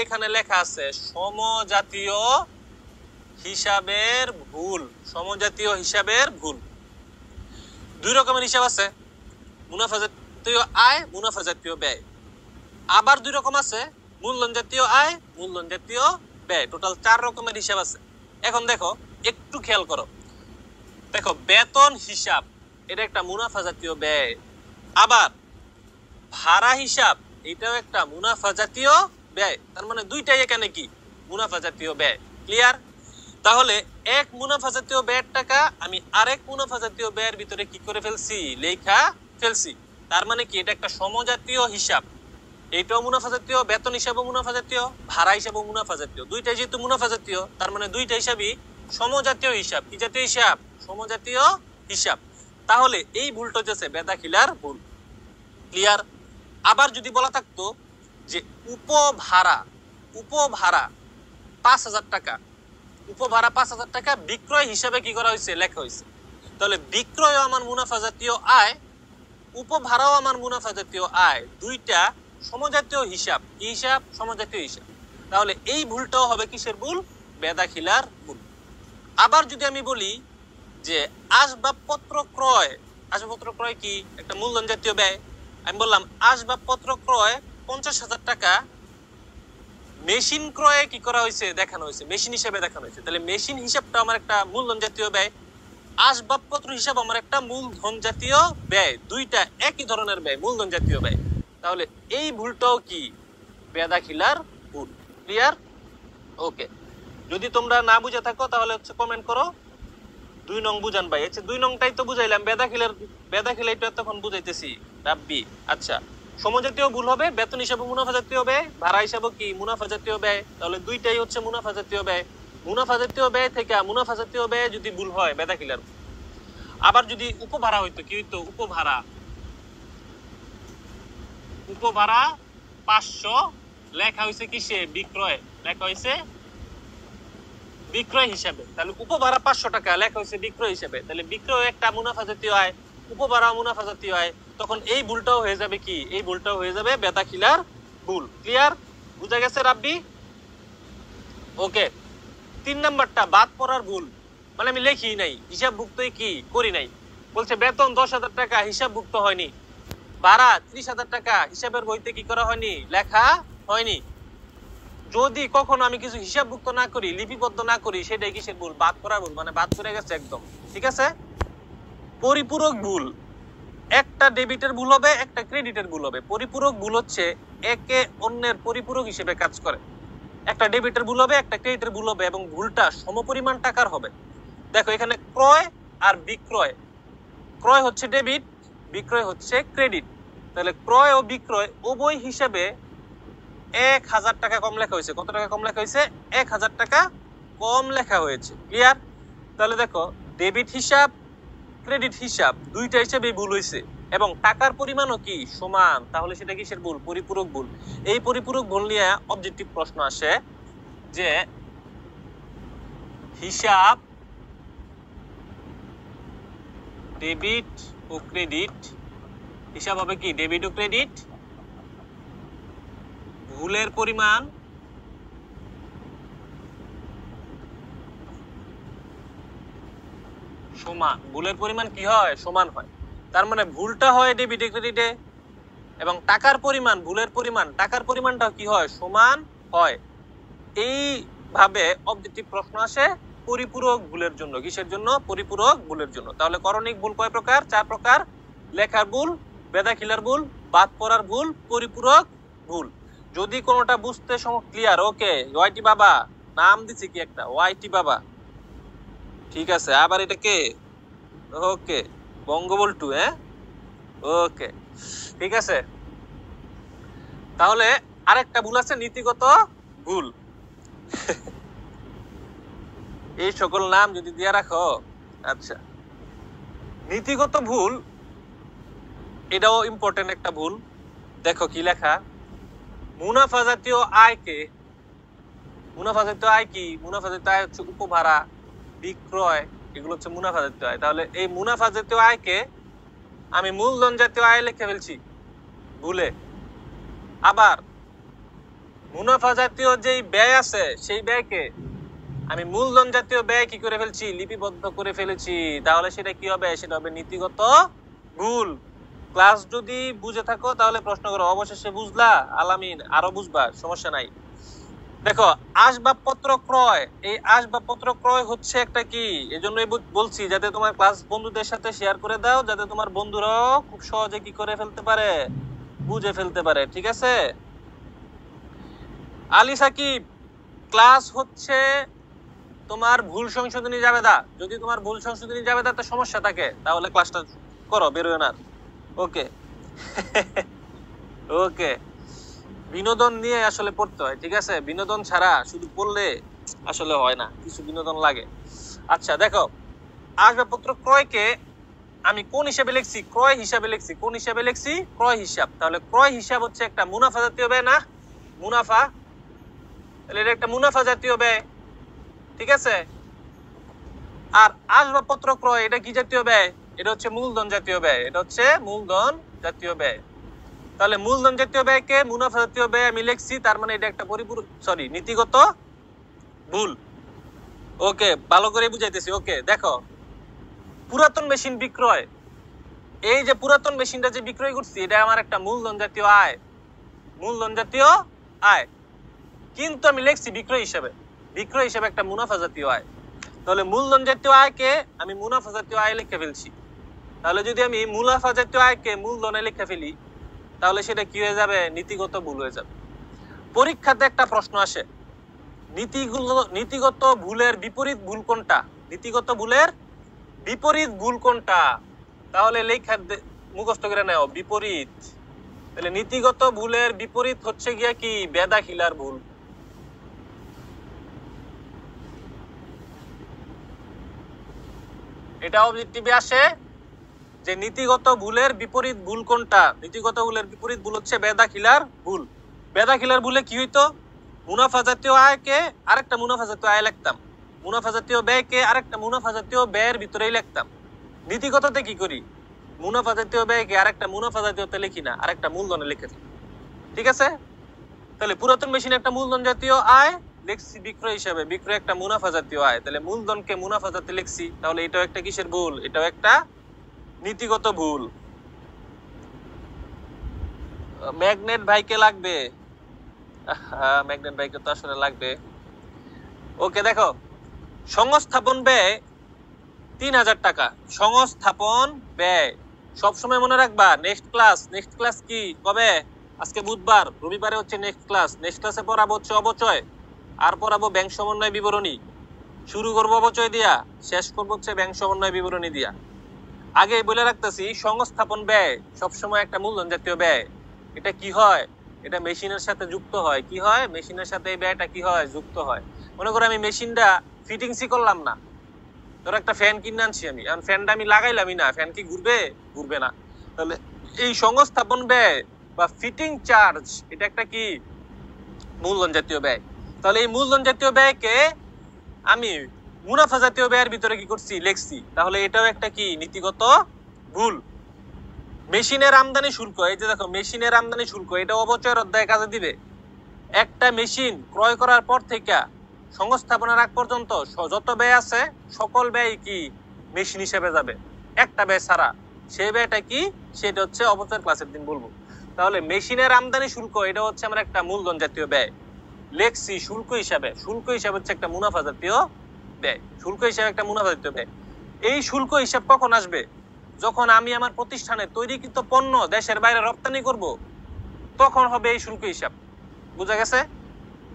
এখানে লেখা আছে সমজাতীয় হিসাবের ভুল। সমজাতীয় হিসাবের ভুল। দুই রকমের হিসাব আছে, মুনাফা জাতীয় আয়, মুনাফা জাতীয় ব্যয়। আবার দুই রকম আছে, মূলধন জাতীয় আয়, মূলধন জাতীয় ব্যয়। টোটাল 4 রকমের হিসাব আছে। এখন দেখো, একটু খেয়াল করো, দেখো বেতন হিসাব এটা একটা মুনাফা জাতীয় ব্যয়। আবার ভাড়া হিসাব এটাও একটা মুনাফা জাতীয় ব্যয়। তার মানে দুইটাই এখানে কি মুনাফা জাতীয় ব্যয়। ক্লিয়ার? তাহলে এক মুনাফা জাতীয় ব্যয়ের টাকা আমি আরেক মুনাফা জাতীয় ব্যয়ের ভিতরে কি করে ফেলছি, লেখা ফেলছি। তার মানে কি এটা একটা সমজাতীয় হিসাব। এইটাও মুনাফা জাতীয়, বেতন হিসাবও মুনাফা জাতীয়, ভাড়া হিসাবও মুনাফা জাতীয়। দুইটাই যেহেতু মুনাফা জাতীয়, তার মানে দুইটা হিসাবই সমজাতীয় হিসাব। কি জাতীয় হিসাব? সমজাতীয় হিসাব। তাহলে এই ভুলটা হচ্ছে বেদাখিলার ভুল। ক্লিয়ার? আবার যদি বলা থাকতো যে উপভাড়া 5,000 টাকা, উপভাড়া 5,000 টাকা বিক্রয় হিসাবে কি করা হয়েছে, লেখা হয়েছে, তাহলে বিক্রয়ও আমার মুনাফা জাতীয় আয়, উপভাড়াও আমার মুনাফা জাতীয় আয়। দুইটা সমজাতীয় হিসাব। কি হিসাব? সমজাতীয় হিসাব। তাহলে এই ভুলটাও হবে কিসের ভুল? বেদাখিলার ভুল। আবার যদি আমি বলি যে আসবাবপত্র ক্রয়, আসবাবপত্র ক্রয় কি একটা মূলধন জাতীয় ব্যয়। আমি বললাম আসবাবপত্র ক্রয় 50,000 টাকা, মেশিন ক্রয়ে কি করা হয়েছে, দেখানো হয়েছে, মেশিন হিসেবে দেখানো হয়েছে। তাহলে মেশিন হিসাবটা আমার একটা মূলধন জাতীয় ব্যয়, আসবাবপত্র হিসাব আমার একটা মূলধন জাতীয় ব্যয়। দুইটা একই ধরনের ব্যয়, মূলধন জাতীয় ব্যয়। তাহলে এই ভুলটাও কি বেদাখিলার ভুল। ক্লিয়ার? ওকে, যদি তোমরা না বুঝে থাকো তাহলে কমেন্ট করো 2 নং বুঝান ভাই। আচ্ছা 2 নংটাই তো বুঝাইলাম, বেদাখিলাইটা তখন বুঝাইতেছি রাব্বি। আচ্ছা, সমজাতীয় ভুল হবে, বেতন হিসাবে মুনাফা জাতীয় ব্যয়, ভাড়া হিসাবে কি মুনাফা জাতীয় ব্যয়। তাহলে দুইটাই হচ্ছে মুনাফা জাতীয় ব্যয়। মুনাফা জাতীয় ব্যয় থেকে মুনাফা জাতীয় ব্যয় যদি ভুল হয় বেদাখিলার। আবার যদি উপভাড়া হইতো, কি হইতো? উপভাড়া 500 লেখা হয়েছে কিসে? বিক্রয়, লেখা হয়েছে বিক্রয় হিসাবে। তাহলে উপভাড়া 500 টাকা লেখা হয়েছে বিক্রয় হিসাবে। তাহলে বিক্রয় একটা মুনাফা জাতীয় আয়, উপভাড়া মুনাফা জাতীয় আয়। তখন এই ভুলটাও হয়ে যাবে কি? এই ভুলটাও হয়ে যাবে বেদাখিলার ভুল। ক্লিয়ার? বুঝা গেছে রাব্বি? ওকে। 3 নাম্বারটা বাদ পড়ার ভুল, মানে আমি লেখি নাই, হিসাবভুক্তই কি করি নাই। বলছে বেতন 10,000 টাকা হিসাবভুক্ত হয়নি, ভাড়া 30,000 টাকা হিসাবের বইতে কি করা হয়নি, লেখা হয়নি। যদি কখনো আমি কিছু হিসাবভুক্ত না করি, লিপিবদ্ধ না করি, সেটাই কিসের ভুল? বাদ করার ভুল, মানে বাদ করে গেছে একদম। ঠিক আছে? পরিপূরক ভুল, একটা ডেবিটের ভুল হবে, একটা ক্রেডিটের ভুল হবে। পরিপূরক ভুল হচ্ছে একে অন্যের পরিপূরক হিসেবে কাজ করে। একটা ডেবিটের ভুল হবে, একটা ক্রেডিটের ভুল হবে, এবং ভুলটা সমপরিমাণ টাকার হবে। দেখো এখানে ক্রয় আর বিক্রয়, ক্রয় হচ্ছে ডেবিট, বিক্রয় হচ্ছে ক্রেডিট। তাহলে ক্রয় ও বিক্রয় উভয় হিসাবে 1,000 টাকা কম লেখা হয়েছে। কত টাকা কম লেখা হয়েছে? 1,000 টাকা কম লেখা হয়েছে। ক্লিয়ার? তাহলে দেখো ডেবিট হিসাব, ক্রেডিট হিসাব দুইটা হিসাবে ভুল হয়েছে, এবং টাকার পরিমাণও কি সমান। তাহলে সেটা কিসের ভুল? পরিপূরক ভুল। এই পরিপূরক ভুল নিয়ে অবজেক্টিভ প্রশ্ন আসে যে হিসাব ডেবিট ও ক্রেডিট, হিসাব হবে কি ডেবিট ও ক্রেডিট, ভুলের পরিমাণ সমান। ভুলের পরিমাণ কি হয়? সমান হয়। তার মানে ভুলটা হয় ডেবিটে ক্রেডিটে, এবং টাকার পরিমাণ, ভুলের পরিমাণ, টাকার পরিমাণটা কি হয়? সমান হয়। এইভাবে অবজেক্টিভ প্রশ্ন আসে পরিপূরক ভুলের জন্য। কিসের জন্য? পরিপূরক ভুলের জন্য। তাহলে করণিক ভুল কয় প্রকার? 4 প্রকার। লেখার ভুল, বেদাখিলার ভুল, বাদ পড়ার ভুল, পরিপূরক ভুল। যদি কোনোটা বুঝতে ক্লিয়ার, ওকে। ওয়াইটি বাবা নাম দিছি কি একটা, ওয়াইটি বাবা। ঠিক আছে, আবার এটা কে? ওকে, বঙ্গবল্টু। হ্যাঁ, ওকে, ঠিক আছে। তাহলে আরেকটা ভুল আছে, নীতিগত ভুল। এই সকল নাম যদি দিয়ে রাখো। আচ্ছা, নীতিগত ভুল এটাও ইম্পর্টেন্ট একটা ভুল। দেখো কি লেখা, মুনাফা জাতীয় আয়কে, মুনাফা জাতীয় আয় কি? মুনাফা জাতীয় আয় হচ্ছে উপভাড়া, বিক্রয়, এগুলো হচ্ছে মুনাফা জাতীয় আয়। তাহলে এই মুনাফা জাতীয় আয়কে আমি মূলধন জাতীয় আয় লিখে ফেলছি ভুলে। আবার মুনাফা জাতীয় যেই ব্যয় আছে সেই ব্যয়কে আমি মূলধন জাতীয় ব্যয় কি করে ফেলছি, লিপিবদ্ধ করে ফেলেছি। তাহলে সেটা কি হবে? সেটা হবে নীতিগত ভুল। ক্লাস যদি বুঝে থাকো তাহলে প্রশ্ন করো, অবশেষে বুঝলা আলামিন, আরো বুঝবা, সমস্যা নাই। দেখো, আসবাবপত্র ক্রয়, এই আসবাবপত্র ক্রয় হচ্ছে একটা কি, এজন্যই বলছি যাতে তোমার ক্লাস বন্ধুদের সাথে শেয়ার করে দাও, যাতে তোমার বন্ধুরাও খুব সহজে কি করে ফেলতে পারে, বুঝে ফেলতে পারে। ঠিক আছে? আলী সাকিব, ক্লাস হচ্ছে তোমার ভুল সংশোধনী জাবেদা। যদি তোমার ভুল সংশোধনী জাবেদাতে সমস্যা থাকে তাহলে ক্লাসটা করো, বেরোয় না। ওকে ওকে, বিনোদন নিয়ে আসলে পড়তে হয়। ঠিক আছে? বিনোদন ছাড়া শুধু পড়লে আসলে হয় না, কিছু বিনোদন লাগে। আচ্ছা দেখো, আসবাবপত্র ক্রয়কে আমি কোন হিসাবে লিখছি? ক্রয় হিসাবে লিখছি। কোন হিসাবে লিখছি? ক্রয় হিসাব। তাহলে ক্রয় হিসাব হচ্ছে একটা মুনাফা জাতীয় ব্যয় না? মুনাফা, তাহলে এটা একটা মুনাফা জাতীয় ব্যয়। ঠিক আছে? আর আসবাবপত্র ক্রয় এটা কি জাতীয় ব্যয়? এটা হচ্ছে মূলধন জাতীয় ব্যয়। এটা হচ্ছে মূলধন জাতীয় ব্যয়। তাহলে মূলধন জাতীয় ব্যয়কে মুনাফা জাতীয় ব্যয় আমি লিখছি, তার মানে এটা একটা নীতিগত ভুল। ওকে, ভালো করে বুঝাইতেছি। ওকে দেখো, পুরাতন মেশিন বিক্রয়, এই যে পুরাতন মেশিনটা যে বিক্রয় করছি এটা আমার একটা মূলধন জাতীয় আয়, মূলধন জাতীয় আয়, কিন্তু আমি লিখছি বিক্রয় হিসাবে। বিক্রয় হিসাবে একটা মুনাফা জাতীয় আয়। তাহলে মূলধন জাতীয় আয়কে আমি মুনাফা জাতীয় আয় লিখে ফেলছি। তাহলে যদি আমি মুনাফা জাতীয় আয়কে মূলধনে লিখে ফেলি তাহলে সেটা কি হয়ে যাবে? নীতিগত ভুল হয়ে যাবে। পরীক্ষাতে একটা প্রশ্ন আসে, নীতিগত ভুলের বিপরীত ভুল কোনটা? নীতিগত ভুলের বিপরীত ভুল কোনটা? তাহলে লেখা মুখস্থ করে নাও, বিপরীত। তাহলে নীতিগত ভুলের বিপরীত হচ্ছে গিয়া কি? বেদাখিলার ভুল। এটা অবজেক্টিভে আসে যে নীতিগত ভুলের বিপরীত ভুল কোনটা? নীতিগত ভুলের বিপরীত ভুল হচ্ছে বেদাখিলার ভুল। বেদাখিলার ভুলে কি হইতো? মুনাফা জাতীয় আয়কে আরেকটা মুনাফা জাতীয় আয় লিখতাম, মুনাফা জাতীয় ব্যয়কে আরেকটা মুনাফা জাতীয় ব্যয়ের ভিতরেই লিখতাম। নীতিগততে কি করি? মুনাফা জাতীয় ব্যয়কে আরেকটা মুনাফা জাতীয়তে লিখি না, আরেকটা মূলধনে লিখে দিই। ঠিক আছে? তাহলে পুরাতন মেশিন একটা মূলধন জাতীয় আয় লিখছি বিক্রয় হিসাবে, বিক্রয় একটা মুনাফা জাতীয় আয়। তাহলে মূলধনকে মুনাফা জাতীয় লিখছি, তাহলে এটাও একটা কিসের ভুল? এটাও একটা নীতিগত ভুল। ম্যাগনেট ভাইকে লাগবে, ম্যাগনেট ভাইকে তো আসলে লাগবে। ওকে দেখো, সংস্থাপন ব্যয় 3000 টাকা। সংস্থাপন ব্যয় সবসময় মনে রাখবা। নেক্সট ক্লাস কি কবে? আজকে বুধবার, রবিবারে হচ্ছে নেক্সট ক্লাস। নেক্সট ক্লাসে পড়াবো হচ্ছে অবচয়, আর পড়াবো ব্যাংক সমন্বয় বিবরণী। শুরু করবো অবচয় দিয়া, শেষ করবো হচ্ছে ব্যাংক সমন্বয় বিবরণী দিয়া। আগে বলে রাখতেছি, সংস্থাপন ব্যয় সবসময় একটা মূলধন জাতীয় ব্যয়। এটা কি হয়? এটা মেশিনের সাথে যুক্ত হয়। কি হয়? মেশিনের সাথে এই ব্যয়টা কি হয়? যুক্ত হয়। মনে করো আমি মেশিনটা ফিটিংসই করলাম না, ধরো একটা ফ্যান কিনে আনছি আমি, এখন ফ্যানটা আমি লাগাইলামই না, ফ্যান কি ঘুরবে? ঘুরবে না। তাহলে এই সংস্থাপন ব্যয় বা ফিটিং চার্জ এটা একটা কি? মূলধন জাতীয় ব্যয়। তাহলে এই মূলধন জাতীয় ব্যয়কে আমি মুনাফা জাতীয় ব্যয়ের ভিতরে কি করছি? লিখছি। তাহলে এটাও একটা কি? নীতিগত ভুল। মেশিনের আমদানি শুল্ক, এই যে দেখো মেশিনের আমদানি শুল্ক, এটা অবচয়ের অধ্যায়ে কাজে দিবে। একটা মেশিন ক্রয় করার পর থেকে সংস্থাপনের আগ পর্যন্ত যত ব্যয় আছে সকল ব্যয় কি? মেশিন হিসেবে যাবে, একটা ব্যয় ছাড়া। সেই ব্যয়টা কি? সেটা হচ্ছে অবচয়ের ক্লাসের দিন বলবো। তাহলে মেশিনের আমদানি শুল্ক এটা হচ্ছে আমার একটা মূলধন জাতীয় ব্যয়, লেখছি শুল্ক হিসাবে। শুল্ক হিসাবে হচ্ছে একটা মুনাফা জাতীয় ব্যয়। শুল্ক হিসাবে একটা মুনাফা জাতীয় ব্যয়। এই শুল্ক হিসাব কখন আসবে? যখন আমি আমার প্রতিষ্ঠানে তৈরিকৃত পণ্য দেশের বাইরে রপ্তানি করব, তখন হবে এই শুল্ক হিসাব। বুঝা গেছে?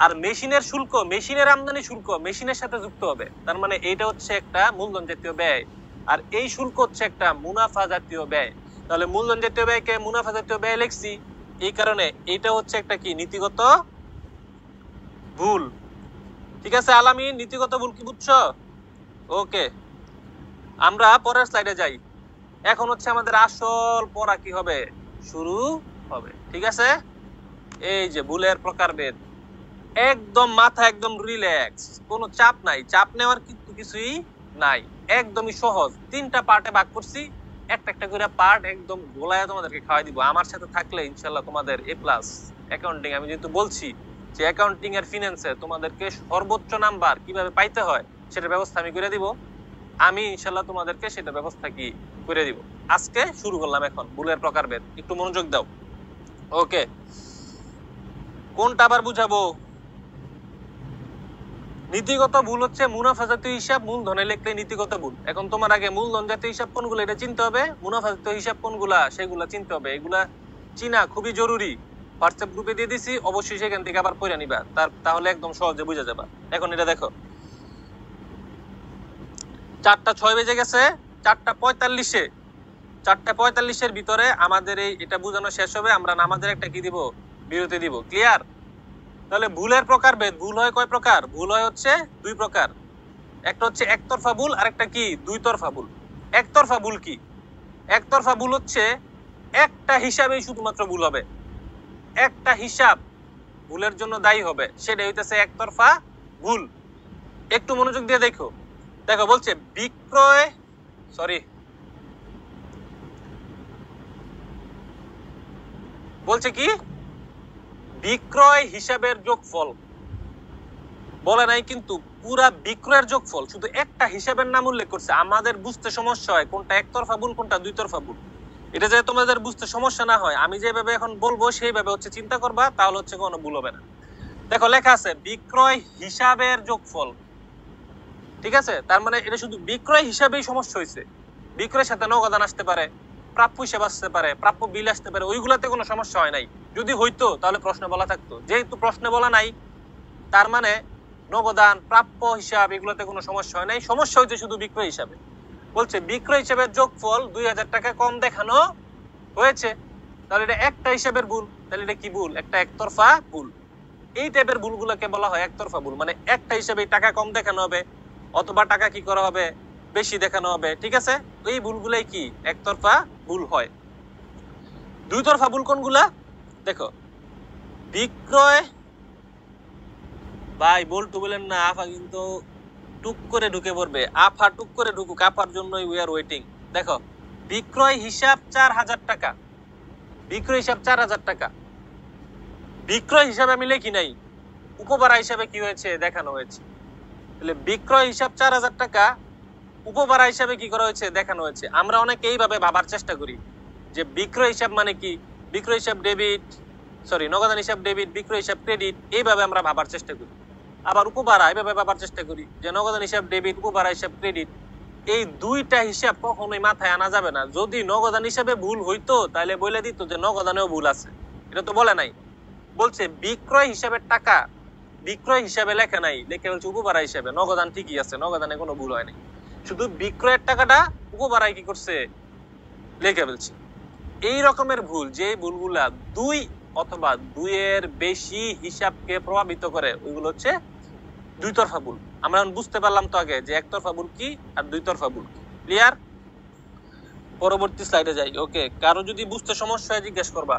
আর মেশিনের শুল্ক, মেশিনের আমদানি শুল্ক মেশিনের সাথে যুক্ত হবে। তার মানে এইটা হচ্ছে একটা মূলধন জাতীয় ব্যয়, আর এই শুল্ক হচ্ছে একটা মুনাফা জাতীয় ব্যয়। তাহলে মূলধন জাতীয় ব্যয়কে মুনাফা জাতীয় ব্যয় লিখছি, এই কারণে এটা হচ্ছে একটা কি? নীতিগত ভুল। ঠিক আছে আলামিন, নীতিগত ভুল কি বুঝছো? ওকে, আমরা পরের স্লাইডে যাই। এখন হচ্ছে আমাদের আসল পড়া কি হবে? শুরু হবে। ঠিক আছে? এই যে ভুলের প্রকারভেদ, একদম মাথা একদম রিল্যাক্স, কোনো চাপ নাই, চাপ নেওয়ার কিন্তু কিছুই নাই, একদমই সহজ। 3টা পার্টে ভাগ করছি, একটা একটা করে পার্ট একদম গোলায় তোমাদেরকে খাওয়াই দিব। আমার সাথে থাকলে ইনশাল্লাহ তোমাদের A+ অ্যাকাউন্টিং, আমি যেহেতু বলছি যে অ্যাকাউন্টিং এর ফিনান্সে তোমাদেরকে সর্বোচ্চ নাম্বার কিভাবে পাইতে হয় সেটার ব্যবস্থা আমি করে দিব। আমি ইনশাল্লাহ তোমাদেরকে সেটার ব্যবস্থা কি করে দিব। আজকে শুরু করলাম এখন ভুলের প্রকারভেদ, একটু মনোযোগ দাও। ওকে, কোনটা আবার বুঝাবো? নীতিগত ভুল হচ্ছে মুনাফা জাতীয় হিসাব মূলধনে লিখলে নীতিগত ভুল। এখন তোমার আগে মূলধন জাতীয় হিসাব কোনগুলো এটা চিনতে হবে, মুনাফা জাতীয় হিসাব কোনগুলা সেগুলা চিনতে হবে। এগুলা চিনা খুবই জরুরি। হোয়াটসঅ্যাপ গ্রুপে দিয়ে দিছি, অবশ্যই সেখান থেকে আবার পড়ে নিবা, তাহলে একদম সহজে বুঝা যাবে। এখন এটা দেখো, 4:06 বেজে গেছে, 4:45-এ 4:45-এর ভিতরে আমাদের এটা বোঝানো শেষ হবে। আমরা নামাজের একটা কি দিব, বিরতি দিব। ক্লিয়ার? তাহলে ভুলের প্রকারভেদ, ভুল হয় কয় প্রকার? ভুল হয় হচ্ছে দুই প্রকার। একটা হচ্ছে একতরফা ভুল, আর একটা কি দুই তরফা ভুল। একতরফা ভুল কি? একতরফা ভুল হচ্ছে একটা হিসাবেই শুধুমাত্র ভুল হবে, একটা হিসাব ভুলের জন্য দায়ী হবে, সেটা হইতেছে একতরফা ভুল। একটু মনোযোগ দিয়ে দেখো, দেখো বলছে বলছে কি বিক্রয় হিসাবের যোগফল বলে নাই, কিন্তু পুরা বিক্রয়ের যোগফল শুধু একটা হিসাবের নাম উল্লেখ করছে। আমাদের বুঝতে সমস্যা হয় কোনটা একতরফা ভুল কোনটা দুই তরফা ভুল। এটা যে তোমাদের বুঝতে সমস্যা না হয়, আমি যেভাবে এখন বলবো সেইভাবে হচ্ছে চিন্তা করবা, তাহলে হচ্ছে কোনো ভুল হবে না। দেখো লেখা আছে বিক্রয় হিসাবের যোগফল, ঠিক আছে? তার মানে এটা শুধু বিক্রয় হিসাবেই সমস্যা হয়েছে। বিক্রয়ের সাথে নগদান আসতে পারে, প্রাপ্য হিসাব আসতে পারে, প্রাপ্য বিল আসতে পারে, ওইগুলাতে কোনো সমস্যা হয় নাই। যদি হইতো তাহলে প্রশ্নে বলা থাকতো, যেহেতু প্রশ্নে বলা নাই তার মানে নগদান প্রাপ্য হিসাব এগুলোতে কোনো সমস্যা হয় নাই, সমস্যা হয়েছে শুধু বিক্রয় হিসাবে। বলছে বিক্রয় হিসাবের যোগফল 2000 টাকা কম দেখানো হয়েছে, তাহলে এটা একটা হিসাবের ভুল। তাহলে এটা কি ভুল? একটা একতরফা ভুল। এই টাইপের ভুলগুলোকে বলা হয় একতরফা ভুল, মানে একটা হিসাবে টাকা কম দেখানো হবে অথবা টাকা কি করা হবে, বেশি দেখানো হবে, ঠিক আছে? এই ভুলগুলাই কি একতরফা ভুল হয়। দুই তরফা ভুল কোনগুলা? দেখো বিক্রয়, ভাই বলটু বলেন না, আফা কিন্তু টুক করে ঢুকে পড়বে। আফা টুক করে ঢুকুক, আফার জন্যই উই আর ওয়েটিং। দেখো বিক্রয় হিসাব 4000 টাকা, বিক্রয় হিসাব 4000 টাকা, বিক্রয় হিসাবে আমি লিখি নাই, উপবারা হিসাবে কি হয়েছে দেখানো হয়েছে। তাহলে বিক্রয় হিসাব 4000 টাকা, উপবারা হিসাবে কি করা হয়েছে দেখানো হয়েছে। আমরা অনেকে এইভাবে ভাবার চেষ্টা করি যে বিক্রয় হিসাব মানে কি, বিক্রয় হিসাব ডেবিট, নগদান হিসাব ডেবিট, বিক্রয় হিসাব ক্রেডিট, এইভাবে আমরা ভাবার চেষ্টা করি। আবার উপবারা এইভাবে ভাবার চেষ্টা করি যে নগদান হিসাব ডেবিট, উপবারা হিসাব ক্রেডিট। এই দুইটা হিসাব কখনোই মাথায় আনা যাবে না। যদি নগদান হিসাবে ভুল হইতো তাহলে বলে দিত যে নগদানেও ভুল আছে, এটা তো বলে নাই। বলছে বিক্রয় হিসাবের টাকা বিক্রয় হিসাবে লেখা নাই, লেখা বলছে উপবারা হিসাবে। নগদান ঠিকই আছে, নগদানে কোনো ভুল হয় নাই, শুধু বিক্রয়ের টাকাটা উপবারায় কি করছে লেখা ফেলছে। এই রকমের ভুল, যে ভুলগুলা দুই অথবা দুইয়ের বেশি হিসাবকে প্রভাবিত করে, ওইগুলো হচ্ছে দুই তরফা ভুল। আমরা বুঝতে পারলাম তো আগে যে একতরফা ভুল কি আর দুই তরফা ভুল কি। ক্লিয়ার? পরবর্তী স্লাইডে যাই। ওকে, কারো যদি বুঝতে সমস্যা হয় জিজ্ঞেস করবা।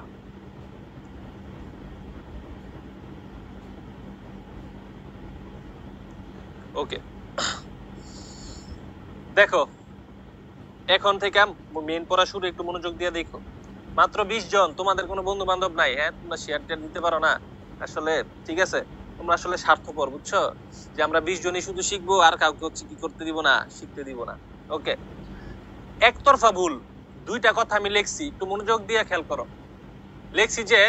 ওকে, দেখো এখন থেকে মেইন পড়া শুরু, একটু মনোযোগ দিয়ে দেখো। মাত্র 20 জন, তোমাদের কোনো বন্ধু বান্ধব নাই? হ্যাঁ, তোমরা শেয়ার টেয়ার দিতে পারো না আসলে, ঠিক আছে? তোমরা আসলে স্বার্থপর, বুঝছো? যে আমরা 20 জনই শুধু শিখবো আর কাউকে হচ্ছে কি করতে দিব না, শিখতে দিব না। ওকে, একতরফা ভুল দুইটা কথা আমি লিখছি, একটু মনোযোগ দিয়ে খেয়াল করো। লিখছি যে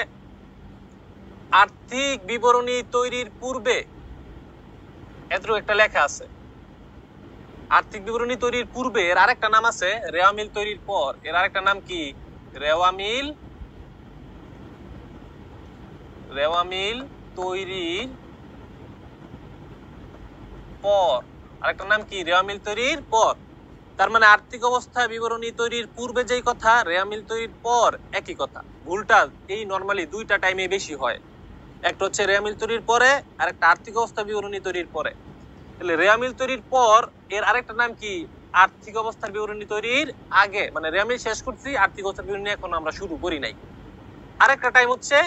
আর্থিক বিবরণী তৈরির পূর্বে, এতটুকু একটা লেখা আছে। আর্থিক বিবরণী তৈরির পূর্বে এর আরেকটা নাম আছে, রেওয়া মিল তৈরির পর এর আরেকটা নাম কি? রেওয়া মিল তৈরির পর আরেকটা নাম কি? রেওয়া মিল তৈরির পর। তার মানে আর্থিক অবস্থা বিবরণী তৈরির পূর্বে যেই কথা, রেওয়া মিল তৈরির পর একই কথা। ভুলটা এই নরমালি দুইটা টাইমে বেশি হয়, একটা হচ্ছে রেওয়া মিল তৈরির পরে আর একটা আর্থিক অবস্থা বিবরণী তৈরির পরে। তাহলে রেওয়া মিল তৈরির পর এর আরেকটা নাম কি? আর্থিক অবস্থার বিবরণী তৈরির আগে, মানে রেওয়া মিল শেষ করছি, আর্থিক অবস্থার বিবরণী এখন আমরা শুরু করি নাই। আরেকটা টাইম হচ্ছে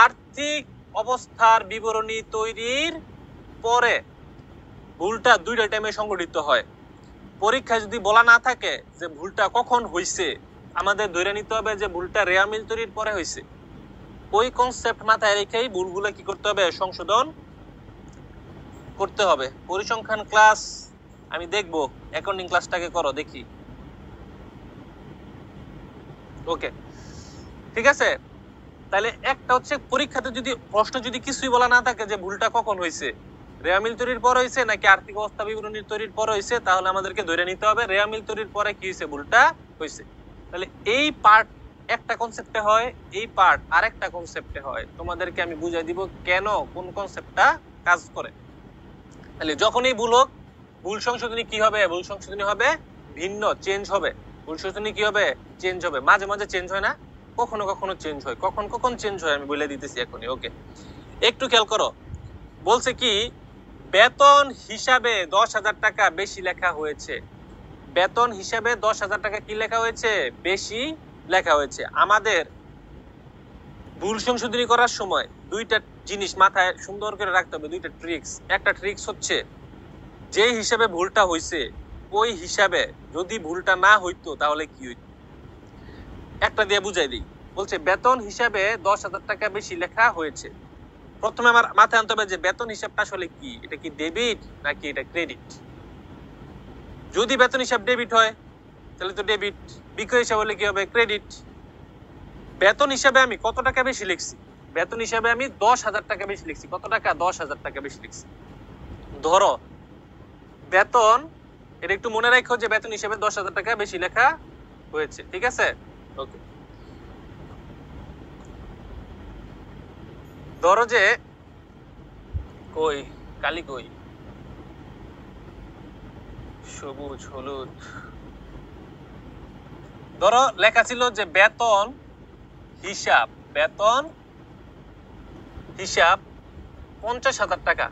আর্থিক অবস্থার বিবরণী তৈরির পরে। ভুলটা দুইটা টাইমে সংঘটিত হয়। পরীক্ষায় যদি বলা না থাকে যে ভুলটা কখন হয়েছে, আমাদের ধরে নিতে হবে যে ভুলটা রেওয়া মিল তৈরির পরে হয়েছে। ওই কনসেপ্ট মাথায় রেখেই ভুলগুলো কি করতে হবে, সংশোধন করতে হবে। পরিসংখ্যান ক্লাস আমি দেখবো, অ্যাকাউন্টিং ক্লাসটাকে করো দেখি। ওকে, ঠিক আছে। তাহলে একটা হচ্ছে পরীক্ষাতে যদি প্রশ্ন যদি কিছুই বলা না থাকে যে ভুলটা কখন হয়েছে, রেওয়া মিল তৈরির পর হয়েছে নাকি আর্থিক অবস্থা বিবরণী তৈরির পর হয়েছে, তাহলে আমাদেরকে ধরে নিতে হবে রেওয়া মিল তৈরির পরে কি হয়েছে, ভুলটা হয়েছে। তাহলে এই পার্ট একটা কনসেপ্টে হয়, এই পার্ট আরেকটা কনসেপ্টে হয়। তোমাদেরকে আমি বুঝাই দিব কেন কোন কনসেপ্টটা কাজ করে। তাহলে যখনই ভুল হোক, ভুল সংশোধনী কি হবে, ভুল সংশোধনী হবে ভিন্ন, চেঞ্জ হবে। ভুল সংশোধনী কি হবে, চেঞ্জ হবে। মাঝে মাঝে চেঞ্জ হয় না, কখনো কখনো চেঞ্জ হয়। কখন কখন চেঞ্জ হয় আমি বলে দিতেছি এখনই। ওকে, একটু খেয়াল করো। বলছে কি, বেতন হিসাবে 10,000 টাকা বেশি লেখা হয়েছে। বেতন হিসাবে 10,000 টাকা কি লেখা হয়েছে, বেশি লেখা হয়েছে। আমাদের ভুল সংশোধনী করার সময় দুইটা জিনিস মাথায় সুন্দর করে রাখতে হবে, দুইটা ট্রিক্স। একটা ট্রিক্স হচ্ছে, যে হিসাবে ভুলটা হয়েছে ওই হিসাবে যদি ভুলটা না হইতো তাহলে কি হইতো, একটা দিয়ে বুঝাই দিই। বলছে বেতন হিসাবে 10,000 টাকা বেশি লেখা হয়েছে। প্রথমে আমার মাথায় আনতে হবে যে বেতন হিসাবটা আসলে কি, এটা কি ডেবিট নাকি এটা ক্রেডিট। যদি বেতন হিসাব ডেবিট হয় তাহলে তো ডেবিট, বিক্রয় হিসাব হলে কি হবে, ক্রেডিট। বেতন হিসাবে আমি কত টাকা বেশি লিখছি, বেতন হিসাবে আমি 10,000 টাকা বেশি লিখছি। কত টাকা, 10,000 টাকা বেশি লিখছি। ধরো বেতন, এটা একটু মনে রাখো যে বেতন হিসাবে 10,000 টাকা বেশি লেখা হয়েছে, ঠিক আছে। ওকে, ধরো যে কই কালি কই, সবুজ হলুদ। ধরো লেখা ছিল যে বেতন হিসাব, বেতন হিসাব 50,000 টাকা।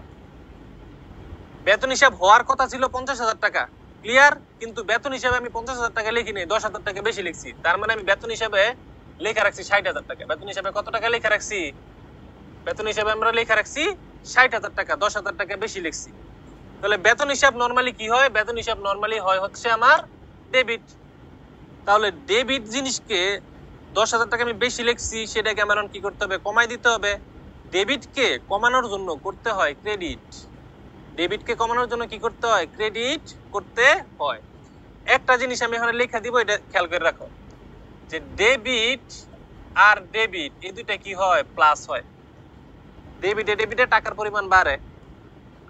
বেতন হিসাব হওয়ার কথা ছিল 50,000 টাকা, ক্লিয়ার। কিন্তু বেতন হিসাবে আমি 50,000 টাকা লিখি নাই, 10,000 টাকা বেশি লিখছি। তার মানে আমি বেতন হিসাবে লেখা রাখছি 60,000 টাকা। বেতন হিসাবে কত টাকা লেখা রাখছি, বেতন হিসাবে আমরা লেখা রাখছি 60,000 টাকা, 10,000 টাকা বেশি লিখছি। তাহলে বেতন হিসাব নরমালি কি হয়, বেতন হিসাব নরমালি হয় হচ্ছে আমার ডেবিট। তাহলে ডেবিট জিনিসকে 10,000 টাকা আমি বেশি লিখছি, সেটাকে আমার কি করতে হবে, কমাই দিতে হবে। ডেবিটকে কমানোর জন্য করতে হয় ক্রেডিট, ডেবিটকে কমানোর জন্য কি করতে হয়, ক্রেডিট করতে হয়। একটা জিনিস আমি এখানে লেখা দিব, এটা খেয়াল করে রাখো যে ডেবিট আর ডেবিট এই দুইটা কি হয়, প্লাস হয়। ডেবিটে ডেবিটে টাকার পরিমাণ বাড়ে।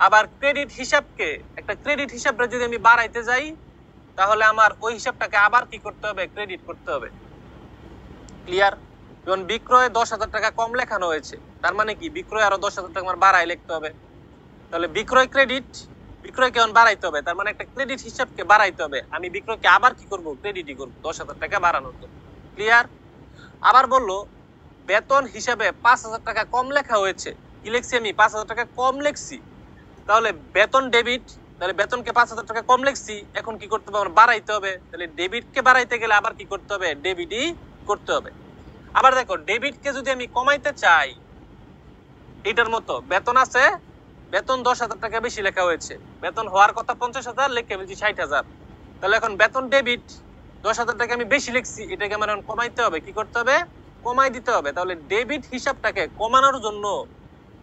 আবার ক্রেডিট হিসাবকে, একটা ক্রেডিট হিসাবটা যদি আমি বাড়াইতে যাই তাহলে আমার ওই হিসাবটাকে আবার কি করতে হবে, ক্রেডিট করতে হবে, ক্লিয়ার। যেমন বিক্রয় 10,000 টাকা কম লেখানো হয়েছে, তার মানে কি বিক্রয় আরো 10,000 টাকা আমার বাড়াই লিখতে হবে। তাহলে বিক্রয় ক্রেডিট, বিক্রয় কেমন বাড়াইতে হবে, তার মানে একটা ক্রেডিট হিসাবকে বাড়াইতে হবে। আমি বিক্রয়কে আবার কি করব, ক্রেডিটই করবো 10,000 টাকা বাড়ানোর জন্য, ক্লিয়ার। আবার বললো বেতন হিসাবে 5,000 টাকা কম লেখা হয়েছে, কি লিখছি আমি, 5,000 টাকা কম লিখছি। তাহলে বেতন ডেবিট, তাহলে বেতনকে 5,000 টাকা কম লিখছি, এখন কি করতে হবে, আমার বাড়াইতে হবে। তাহলে ডেবিটকে বাড়াইতে গেলে আবার কি করতে হবে, ডেবিটই করতে হবে। আবার দেখো ডেবিটকে যদি আমি কমাইতে চাই, এটার মতো বেতন আছে, বেতন 10,000 টাকা বেশি লেখা হয়েছে, বেতন হওয়ার কথা 50,000, লিখে বলছি 60,000। তাহলে এখন বেতন ডেবিট 10,000 টাকা আমি বেশি লিখছি, এটাকে আমার এখন কমাইতে হবে, কি করতে হবে, কমাই দিতে হবে। তাহলে ডেবিট হিসাবটাকে কমানোর জন্য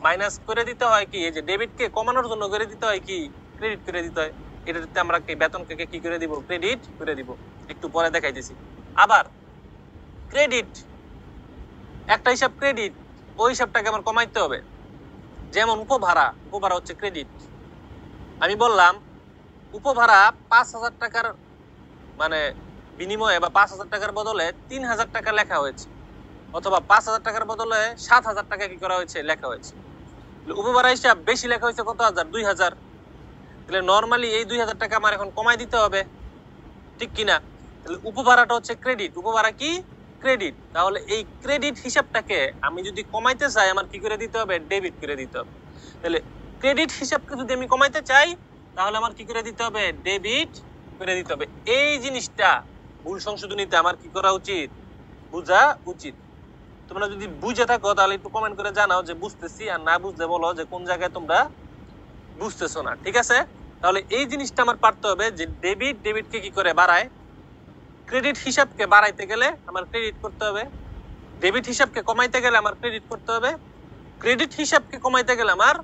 মাইনাস করে দিতে হয় কি, এই যে ডেবিটকে কমানোর জন্য করে দিতে হয় কি, ক্রেডিট করে দিতে হয়। এটাতে আমরা কি বেতনকে কি করে দিব, ক্রেডিট করে দিব। একটু পরে দেখাইতেছি। আবার ক্রেডিট, একটা হিসাব ক্রেডিট, ওই হিসাবটাকে আমার কমাইতে হবে। যেমন উপভাড়া, উপভাড়া হচ্ছে ক্রেডিট। আমি বললাম উপভাড়া 5,000 টাকার মানে বিনিময়ে বা 5,000 টাকার বদলে 3,000 টাকা লেখা হয়েছে, অথবা 5,000 টাকার বদলে 7,000 টাকা কি করা হয়েছে, লেখা হয়েছে। উপভাড়া হিসাব বেশি লেখা হয়েছে কত হাজার, 2,000। তাহলে নর্মালি এই 2,000 টাকা আমার এখন কমাই দিতে হবে, ঠিক কিনা। তাহলে উপভাড়াটা হচ্ছে ক্রেডিট, উপভাড়া কি, ক্রেডিট। তাহলে এই ক্রেডিট হিসাবটাকে আমি যদি কমাইতে চাই আমার কি করে দিতে হবে, ডেবিট করে দিতে হবে। তাহলে ক্রেডিট হিসাবকে যদি আমি কমাইতে চাই তাহলে আমার কি করে দিতে হবে, ডেবিট করে দিতে হবে। এই জিনিসটা ভুল সংশোধনীতে আমার কি করা উচিত, বোঝা উচিত। তোমরা যদি বুঝে থাকো তাহলে একটু কমেন্ট করে জানাও যে বুঝতেছি, আর না বুঝতে বলো যে কোন জায়গায় তোমরা বুঝতেছো না, ঠিক আছে। তাহলে এই জিনিসটা আমার পারতে হবে যে ডেবিট ডেবিটকে কি করে বাড়ায়, ক্রেডিট হিসাবকে বাড়াইতে গেলে আমার ক্রেডিট করতে হবে, ডেবিট হিসাবকে কমাইতে গেলে আমার ক্রেডিট করতে হবে, ক্রেডিট হিসাবকে কমাইতে গেলে আমার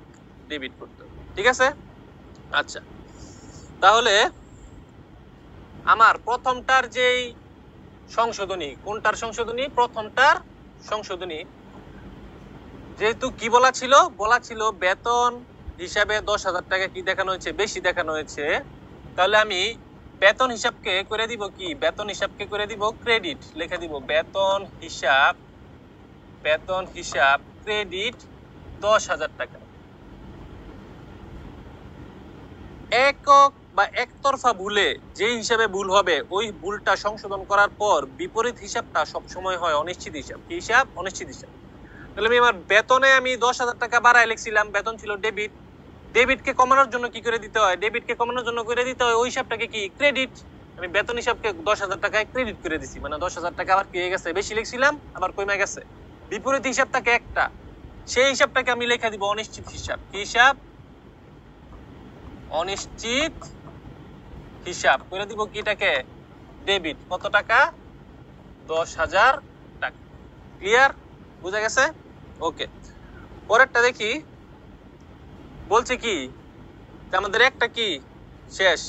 ডেবিট করতে হবে। ঠিক আছে? আচ্ছা, তাহলে আমার প্রথমটার যেই সংশোধনী, কোনটার সংশোধনী? প্রথমটার সংশোধনী। যেহেতু কি বলা ছিল বেতন হিসাবে 10,000 টাকা কি দেখানো হয়েছে? বেশি দেখানো হয়েছে। তাহলে আমি বেতন হিসাবকে করে দিব কি? বেতন হিসাবকে করে দিব ক্রেডিট। লিখে দিব বেতন হিসাব ক্রেডিট 10,000 টাকা। একক বা একতরফা ভুলে যে হিসাবে ভুল হবে ওই ভুলটা সংশোধন করার পর বিপরীত হিসাবটা সবসময় হয় অনিশ্চিত হিসাব। কি হিসাব? অনিশ্চিত হিসাব। তাহলে আমি আমার বেতনে আমি 10,000 টাকা বাড়ায় লিখছিলাম, বেতন ছিল ডেবিট। ডেবিটকে কমানোর জন্য কি করে দিতে হয়? ডেবিটকে কমানোর জন্য করে দিতে হয় ওই হিসাবটাকে কি? ক্রেডিট। আমি বেতন হিসাবকে 10,000 টাকায় ক্রেডিট করে দিছি, মানে 10,000 টাকা আবার কি হয়ে গেছে? বেশি লিখছিলাম, আবার কমে গেছে। বিপরীত হিসাবটাকে একটা, সেই হিসাবটাকে আমি লেখা দিব অনিশ্চিত হিসাব। কি হিসাব? অনিশ্চিত হিসাব করে দিব কিটাকে? ডেবিট। কত টাকা? 10,000 টাকা। ক্লিয়ার? বুঝা গেছে? ওকে, পরেরটা দেখি। বলছে কি আমাদের একটা কি শেষ,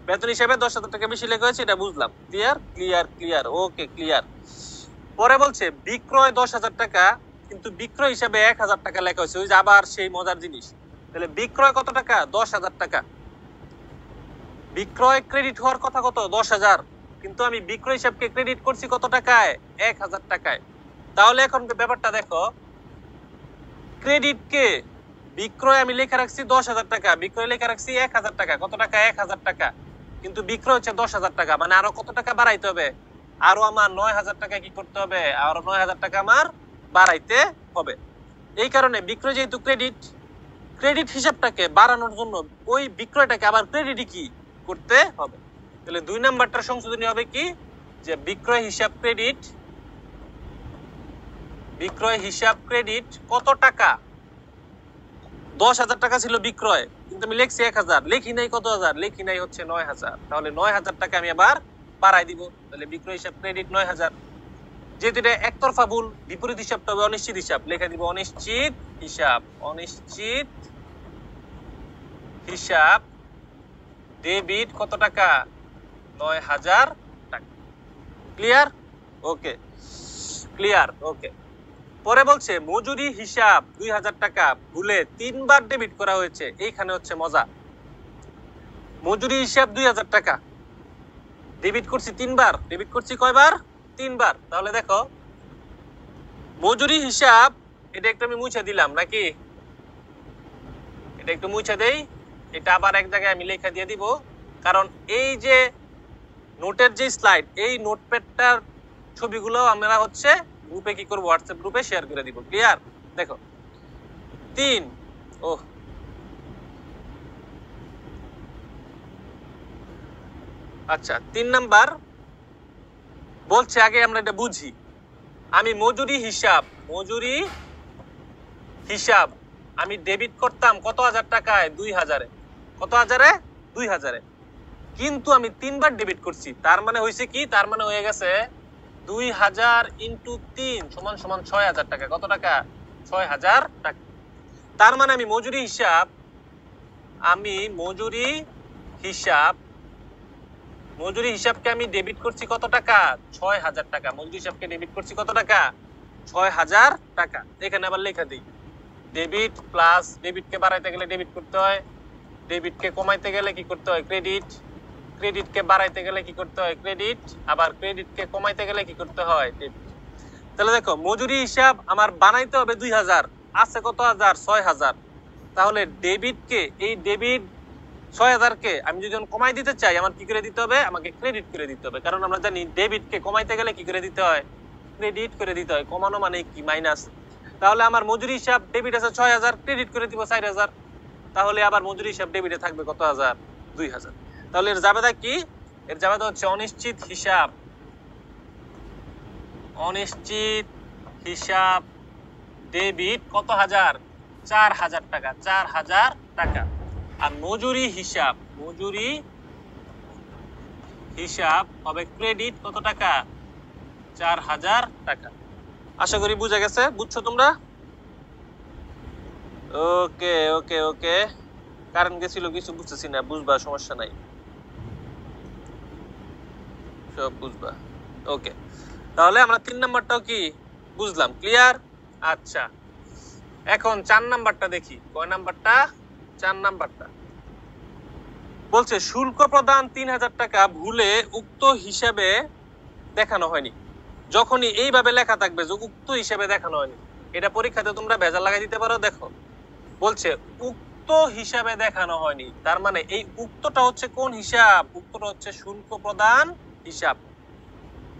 বেতন হিসাবে 10,000 টাকা বেশি লেখা হয়েছে, এটা বুঝলাম। Clear clear clear okay clear. পরে বলছে বিক্রয় 10,000 টাকা, কিন্তু বিক্রয় হিসাবে 1,000 টাকা লেখা হয়েছে। ওই যে আবার সেই মজার জিনিস। তাহলে বিক্রয় কত টাকা? 10,000 টাকা। বিক্রয় ক্রেডিট হওয়ার কথা কত? 10,000, কিন্তু আমি বিক্রয় হিসাবকে ক্রেডিট করছি কত টাকায়? 1,000 টাকায়। তাহলে এখন ব্যাপারটা দেখো, ক্রেডিটকে বিক্রয় আমি লেখা রাখছি 10,000 টাকা, বিক্রয় লেখা রাখছি 1,000 টাকা। কত টাকা? 1,000 টাকা। কিন্তু বিক্রয় হচ্ছে 10,000 টাকা, মানে আরো কত টাকা বাড়াইতে হবে? আরো আমার 9,000 টাকা কি করতে হবে? আরো 9,000 টাকা আমার বাড়াইতে হবে। এই কারণে বিক্রয় যেহেতু ক্রেডিট, ক্রেডিট হিসাবটাকে বাড়ানোর জন্য ওই বিক্রয়টাকে আবার ক্রেডিটই কি করতে হবে। তাহলে 2 নাম্বারটার সংশোধনী হবে কি? যে বিক্রয় হিসাব ক্রেডিট, বিক্রয় হিসাব ক্রেডিট কত টাকা? 10,000 টাকা ছিল বিক্রয়, কিন্তু আমি লিখছি 1,000, লিখি নাই কত হাজার? লিখি নাই হচ্ছে 9,000। তাহলে 9,000 টাকা আমি আবার বাড়াই দিব। তাহলে বিক্রয় হিসাব ক্রেডিট 9,000। যেহেতু এটা একতরফা ভুল, বিপরীত হিসাবটা হবে অনিশ্চিত হিসাব। লেখা দিব অনিশ্চিত হিসাব। অনিশ্চিত হিসাব ডেবিট কত টাকা? 9,000 টাকা। ক্লিয়ার? Okay clear okay. পরে বলছে মজুরি হিসাব 2,000 টাকা ভুলে 3 বার ডেবিট করা হয়েছে। এইখানে হচ্ছে মজা। মজুরি হিসাব 2,000 টাকা ডেবিট করছি 3 বার। ডেবিট করছি কয়বার? 3 বার। তাহলে দেখো মজুরি হিসাব, এটা একটু আমি মুছে দিলাম নাকি? এটা একটু মুছে দেই, এটা আবার এক জায়গায় আমি লেখা দিয়ে দিব। কারণ এই যে নোটের যে স্লাইড, এই নোটপ্যাডটার ছবিগুলো আমরা হচ্ছে গ্রুপে কি করব? হোয়াটসঅ্যাপ গ্রুপে শেয়ার করে দিব। ক্লিয়ার? দেখো 3, আচ্ছা 3 নাম্বার বলছে, আগে আমরা এটা বুঝি। আমি মজুরি হিসাব আমি ডেবিট করতাম কত হাজার টাকায়? 2,000-এ। কত হাজারে? 2,000-এ। কিন্তু আমি 3 বার ডেবিট করছি, তার মানে হয়েছে কি? তার মানে হয়ে গেছে 2,000 × 3 = 6,000 টাকা। কত টাকা? 6,000 টাকা। তার মানে আমি মজুরি হিসাবকে আমি ডেবিট করছি কত টাকা? 6,000 টাকা। মজুরি হিসাবকে ডেবিট করছি কত টাকা? 6,000 টাকা। এখানে আবার লেখা দিই ডেবিট প্লাস, ডেবিটকে বাড়াইতে গেলে ডেবিট করতে হয়, ডেবিটকে কমাইতে গেলে কি করতে হয়? ক্রেডিট। ক্রেডিটকে বাড়াইতে গেলে কি করতে হয়? ক্রেডিট। আবার ক্রেডিটকে কমাইতে গেলে কি করতে হয়? ডেবিট। তাহলে দেখো মজুরি হিসাব আমার বানাইতে হবে 2,000, আছে কত হাজার? 6,000। তাহলে ডেবিটকে, এই ডেবিট 6,000-কে আমি যদি কমাই দিতে চাই, আমার কি করে দিতে হবে? আমাকে ক্রেডিট করে দিতে হবে। কারণ আমরা জানি ডেবিটকে কমাইতে গেলে কি করে দিতে হয়? ক্রেডিট করে দিতে হয়। কমানো মানে কি? মাইনাস। তাহলে আমার মজুরি হিসাব ডেবিট আছে 6,000, ক্রেডিট করে দিব 4,000। তাহলে আবার মজুরি হিসাব ডেবিটে থাকবে কত হাজার? 2,000। তাহলে এর জাবেদা কি? এর জাবেদা হচ্ছে অনিশ্চিত হিসাব। অনিশ্চিত হিসাব ডেবিট কত হাজার? 4,000 টাকা। 4,000 টাকা। আর মজুরি হিসাব হবে ক্রেডিট কত টাকা? 4,000 টাকা। আশা করি বুঝে গেছে, বুঝছো তোমরা? ওকে ওকে ওকে, কারেন্ট গেছিল কিছু বুঝতেছি না, বুঝবা, সমস্যা নাই, সব বুঝবা। ওকে, তাহলে আমরা 3 নাম্বারটাও কি বুঝলাম, ক্লিয়ার? আচ্ছা, এখন 4 নাম্বারটা দেখি। কয় নাম্বারটা? 4 নাম্বারটা বলছে শুল্ক প্রদান 3000 টাকা ভুলে উক্ত হিসাবে দেখানো হয়নি। যখনই এইভাবে লেখা থাকবে যে উক্ত হিসাবে দেখানো হয়নি, এটা পরীক্ষাতে তোমরা ভেজাল লাগাই দিতে পারো। দেখো বলছে উক্ত হিসাবে দেখানো হয়নি, তার মানে এই উক্তটা হচ্ছে কোন হিসাব? উক্তটা হচ্ছে শুল্ক প্রদান হিসাব।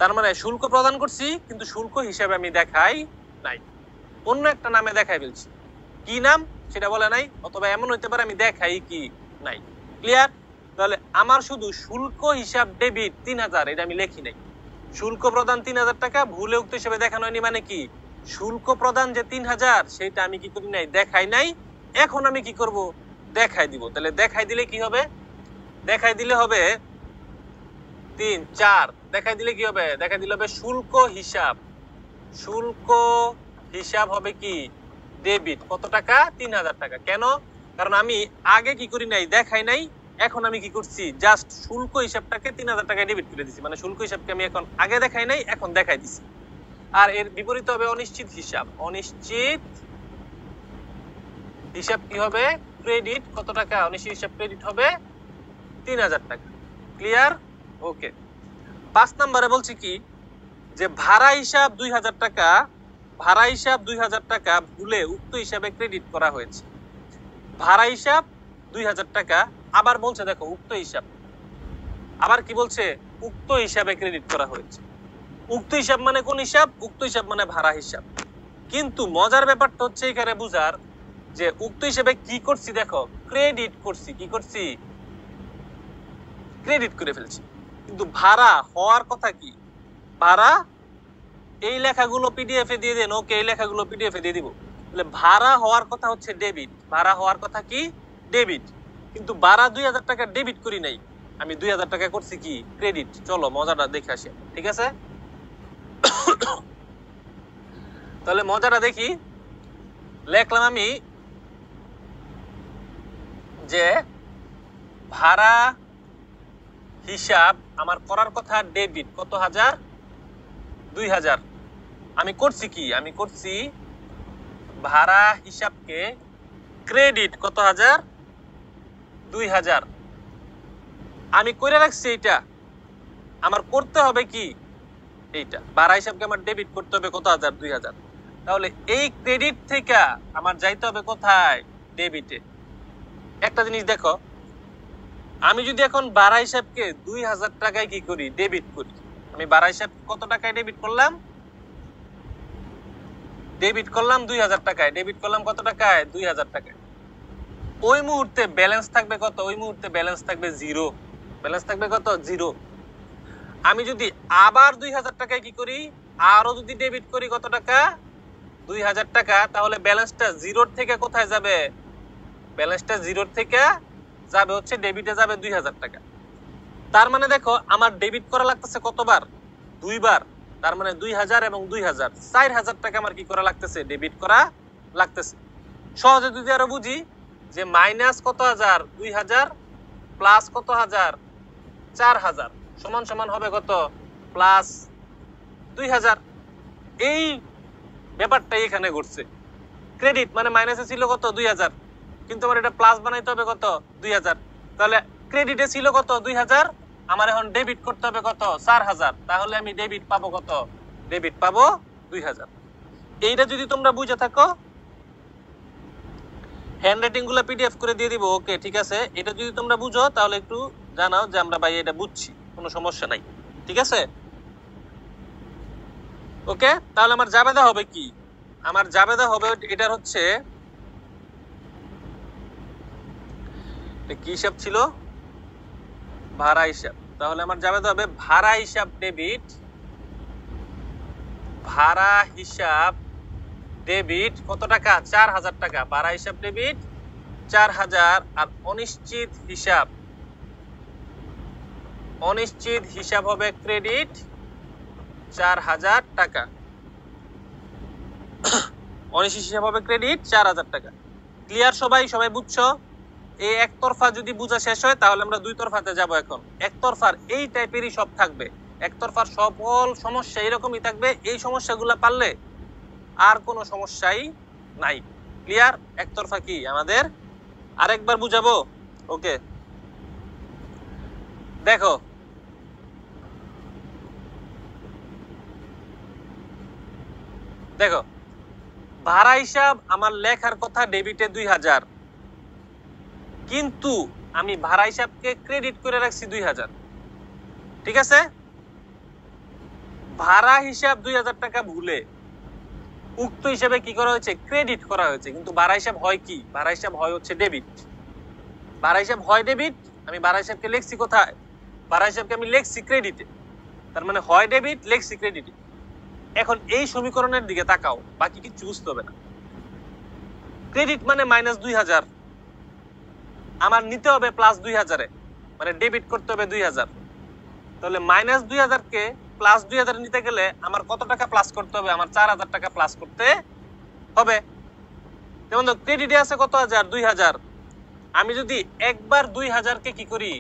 তার মানে শুল্ক প্রদান করছি কিন্তু শুল্ক হিসাবে আমি দেখাই নাই, অন্য একটা নামে দেখাই ফেলছি। কি নাম সেটা বলে নাই, অথবা এমন হইতে পারে আমি দেখাই কি নাই। ক্লিয়ার? তাহলে আমার শুধু শুল্ক হিসাব ডেবিট 3000, এটা আমি লেখি নাই। শুল্ক প্রদান 3000 টাকা ভুলে উক্ত হিসেবে দেখানো হয়নি, মানে কি শুল্ক প্রদান যে 3000 সেটা আমি কি করি নাই, দেখাই নাই। এখন আমি কি করব, দেখাই দিব। তাহলে দেখাই দিলে কি হবে? দেখাই দিলে হবে 3 4, দেখাই দিলে কি হবে? দেখাই দিলে হবে শুল্ক হিসাব। শুল্ক হিসাব হবে কি ডেবিট। কত টাকা? 3000 টাকা। কেন? কারণ আমি আগে কি করি নাই, দেখাই নাই। এখন আমি কি করছি, জাস্ট শুল্ক হিসাবটাকে 3000 টাকায় ডেবিট করে দিছি, মানে শুল্ক হিসাবকে আমি এখন আগে দেখাই নাই, এখন দেখাই দিছি। আর এর বিপরীত হবে অনিশ্চিত হিসাব। অনিশ্চিত হিসাব কি হবে? ক্রেডিট। কত টাকা? অনিশ্চিত হিসাব ক্রেডিট হবে 3000 টাকা। ক্লিয়ার? ওকে। 5 নম্বরে বলছি কি যে ভাড়া হিসাব 2000 টাকা, ভাড়া হিসাব 2000 টাকা ভুলে উক্ত হিসাবে ক্রেডিট করা হয়েছে। ভাড়া হিসাব 2000 টাকা, আবার বলছে দেখো উক্ত হিসাব, আবার কি বলছে? উক্ত হিসাবে ক্রেডিট করা হয়েছে। উক্ত হিসাব মানে কোন হিসাব? উক্ত হিসাব মানে ভাড়া হিসাব। কিন্তু মজার ব্যাপারটা হচ্ছে এখানে বুঝার যে উক্ত হিসাবে কি করছি, দেখো ক্রেডিট করছি। কি করছি? ক্রেডিট করে ফেলছি। কিন্তু ভাড়া হওয়ার কথা কি? ভাড়া এই লেখাগুলো পিডিএফ এ দিয়ে দেন। ওকে, এই লেখাগুলো পিডিএফ এ দিয়ে দিব। তাহলে ভাড়া হওয়ার কথা হচ্ছে ডেবিট। ভাড়া হওয়ার কথা কি? ডেবিট। কিন্তু ভাড়া 2000 টাকা ডেবিট করি নাই, আমি 2000 টাকা করছি কি ক্রেডিট। চলো মজাটা দেখে আসি, ঠিক আছে? তাহলে মজাটা দেখি। লেখলাম আমি যে ভাড়া হিসাব আমার করার কথা ডেবিট কত হাজার? 2000। আমি করছি কি? আমি করছি ভাড়া হিসাবকে ক্রেডিট কত হাজার? 2000। আমি করে রাখছি এইটা, আমার করতে হবে কি এইটা, ভাড়া হিসাবকে আমার ডেবিট করতে হবে কত হাজার? 2000। তাহলে এই ক্রেডিট থেকে আমার যাইতে হবে কোথায়? ডেবিটে। একটা জিনিস দেখো, আমি যদি এখন ভাড়া হিসাবকে 2000 টাকায় কি করি? ডেবিট করি। আমি ভাড়া হিসাব কত টাকায় ডেবিট করলাম? ডেবিট করলাম 2000 টাকায়। ডেবিট করলাম কত টাকায়? 2000 টাকায়। ওই মুহূর্তে ব্যালেন্স থাকবে কত? ওই মুহূর্তে ব্যালেন্স থাকবে 0। ব্যালেন্স থাকবে কত? 0। আমি যদি আবার 2000 টাকায় কি করি, আরো যদি ডেবিট করি কত টাকা? 2000 টাকা, তাহলে ব্যালেন্সটা 0 থেকে কোথায় যাবে? ব্যালেন্সটা 0 থেকে যাবে হচ্ছে ডেবিটে যাবে 2000 টাকা। তার মানে দেখো আমার ডেবিট করা লাগতেছে কতবার? 2 বার। তার মানে 2000 এবং 2000, 4000 টাকা আমার কি করা লাগতেছে? ডেবিট করা লাগতেছে। সহজে যদি আরো বুঝি যে মাইনাস কত হাজার? 2000 প্লাস কত হাজার? 4000 সমান সমান হবে কত? প্লাস 2000। এই ব্যাপারটাই এখানে ঘটছে। ক্রেডিট মানে মাইনাসে ছিল কত? 2000, কিন্তু আমার এটা প্লাস বানাইতে হবে কত? 2000। তাহলে ক্রেডিটে ছিল কত? 2000, আমার এখন ডেবিট করতে হবে কত? 4000। তাহলে আমি ডেবিট পাবো কত? ডেবিট পাবো 2000। এইটা যদি তোমরা বুঝে থাকো, হ্যান্ড রাইটিং গুলো পিডিএফ করে দিয়ে দিব। ওকে, ঠিক আছে। এটা যদি তোমরা বুঝো তাহলে একটু জানাও যে আমরা ভাই এটা বুঝছি, কোনো সমস্যা নাই, ঠিক আছে? ওকে, তাহলে আমার জাবেদা হবে কি? আমার জাবেদা হবে এটার হচ্ছে কি হিসাব ছিল? ভাড়া হিসাব। তাহলে আমার জাবেদা হবে ভাড়া হিসাব ডেবিট, ভাড়া হিসাব ডেবিট কত টাকা? 4000 টাকা। ভাড়া হিসাব ডেবিট 4000। আর অনিশ্চিত হিসাব, অনিশ্চিত হিসাব হবে ক্রেডিট 4000 টাকা। অনিশ্চিত হিসাব হবে ক্রেডিট 4000 টাকা। ক্লিয়ার সবাই? সবাই বুঝছো? এই একতরফা যদি বুঝা শেষ হয় তাহলে আমরা দুই তরফাতে যাব। এখন একতরফার এই টাইপেরই সব থাকবে, একতরফার সকল সমস্যা এরকমই থাকবে। এই সমস্যাগুলো পারলে আর কোনো সমস্যাই নাই। ক্লিয়ার? একতরফা কি আমাদের আরেকবার বুঝাবো? ওকে, দেখো দেখো ভাড়া হিসাব আমার লেখার কথা ডেবিটে 2000, কিন্তু আমি ভাড়া হিসাবকে ক্রেডিট করে রাখছি 2000। ঠিক আছে? ভাড়া হিসাব 2000 টাকা ভুলে উক্ত হিসাবে কি করা হয়েছে? ক্রেডিট করা হয়েছে। কিন্তু ভাড়া হিসাব হয় কি? ভাড়া হিসাব হয় হচ্ছে ডেবিট। ভাড়া হিসাব হয় ডেবিট, আমি ভাড়া হিসাবকে লিখছি কোথায়? ভাড়া হিসাবকে আমি লিখছি ক্রেডিটে। তার মানে হয় ডেবিট, লিখছি ক্রেডিটে। এখন এই সমীকরণের দিকে তাকাও, বাকি কিছু বুঝতে হবে না। ক্রেডিট মানে -2000, আমার নিতে হবে +2000, মানে ডেবিট করতে হবে 2000। তাহলে -2000 কে +2000 নিতে গেলে আমার কত টাকা প্লাস করতে হবে? আমার 4000 টাকা প্লাস করতে হবে। যেমন ক্রেডিটে আছে কত হাজার? 2000। আমি যদি একবার 2000 কে কি করি?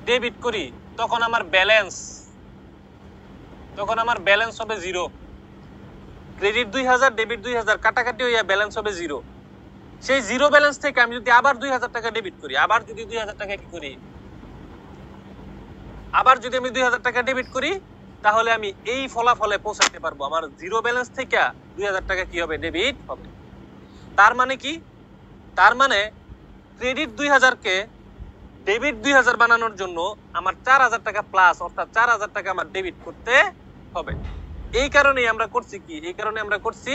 ডেবিট করি, তখন আমার ব্যালেন্স হবে 0। ক্রেডিট 2000, ডেবিট 2000, কাটাকাটি হইয়া ব্যালেন্স হবে 0। সেই 0 ব্যালেন্স থেকে আমি যদি আবার 2000 টাকা ডেবিট করি, আবার যদি 2000 টাকা কি করি, আবার যদি আমি 2000 টাকা ডেবিট করি, তাহলে আমি এই ফলাফলে পৌঁছাতে পারবো। আমার 0 ব্যালেন্স থেকে 2000 টাকা কি হবে? ডেবিট হবে। তার মানে কি? তার মানে ক্রেডিট 2000 কে ডেবিট 2000 বানানোর জন্য আমার 4000 টাকা প্লাস, অর্থাৎ 4000 টাকা আমার ডেবিট করতে হবে। এই কারণেই আমরা করছি কি? এই কারণে আমরা করছি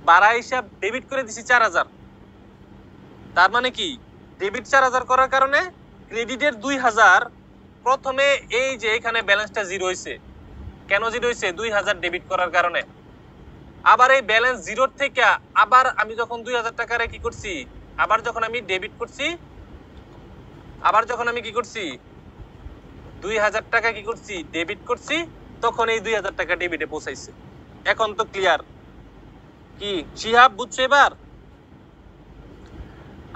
ভাড়া হিসাব ডেবিট করে দিছি 4000। তার মানে কি? ডেবিট 4000 করার কারণে ক্রেডিটের 2000 প্রথমে এই যে এখানে ব্যালেন্সটা 0 হইছে। কেন 0 হইছে? 2000 ডেবিট করার কারণে। আবার এই ব্যালেন্স 0 থেকে আবার আমি যখন 2000 টাকারে কি করছি, আবার যখন আমি ডেবিট করছি, আবার যখন আমি কি করছি 2000 টাকা কি করছি? ডেবিট করছি, তখন এই 2000 টাকা ডেবিটে পৌঁছাইছে। এখন তো ক্লিয়ার? কি শিহাব বুঝছো এবার?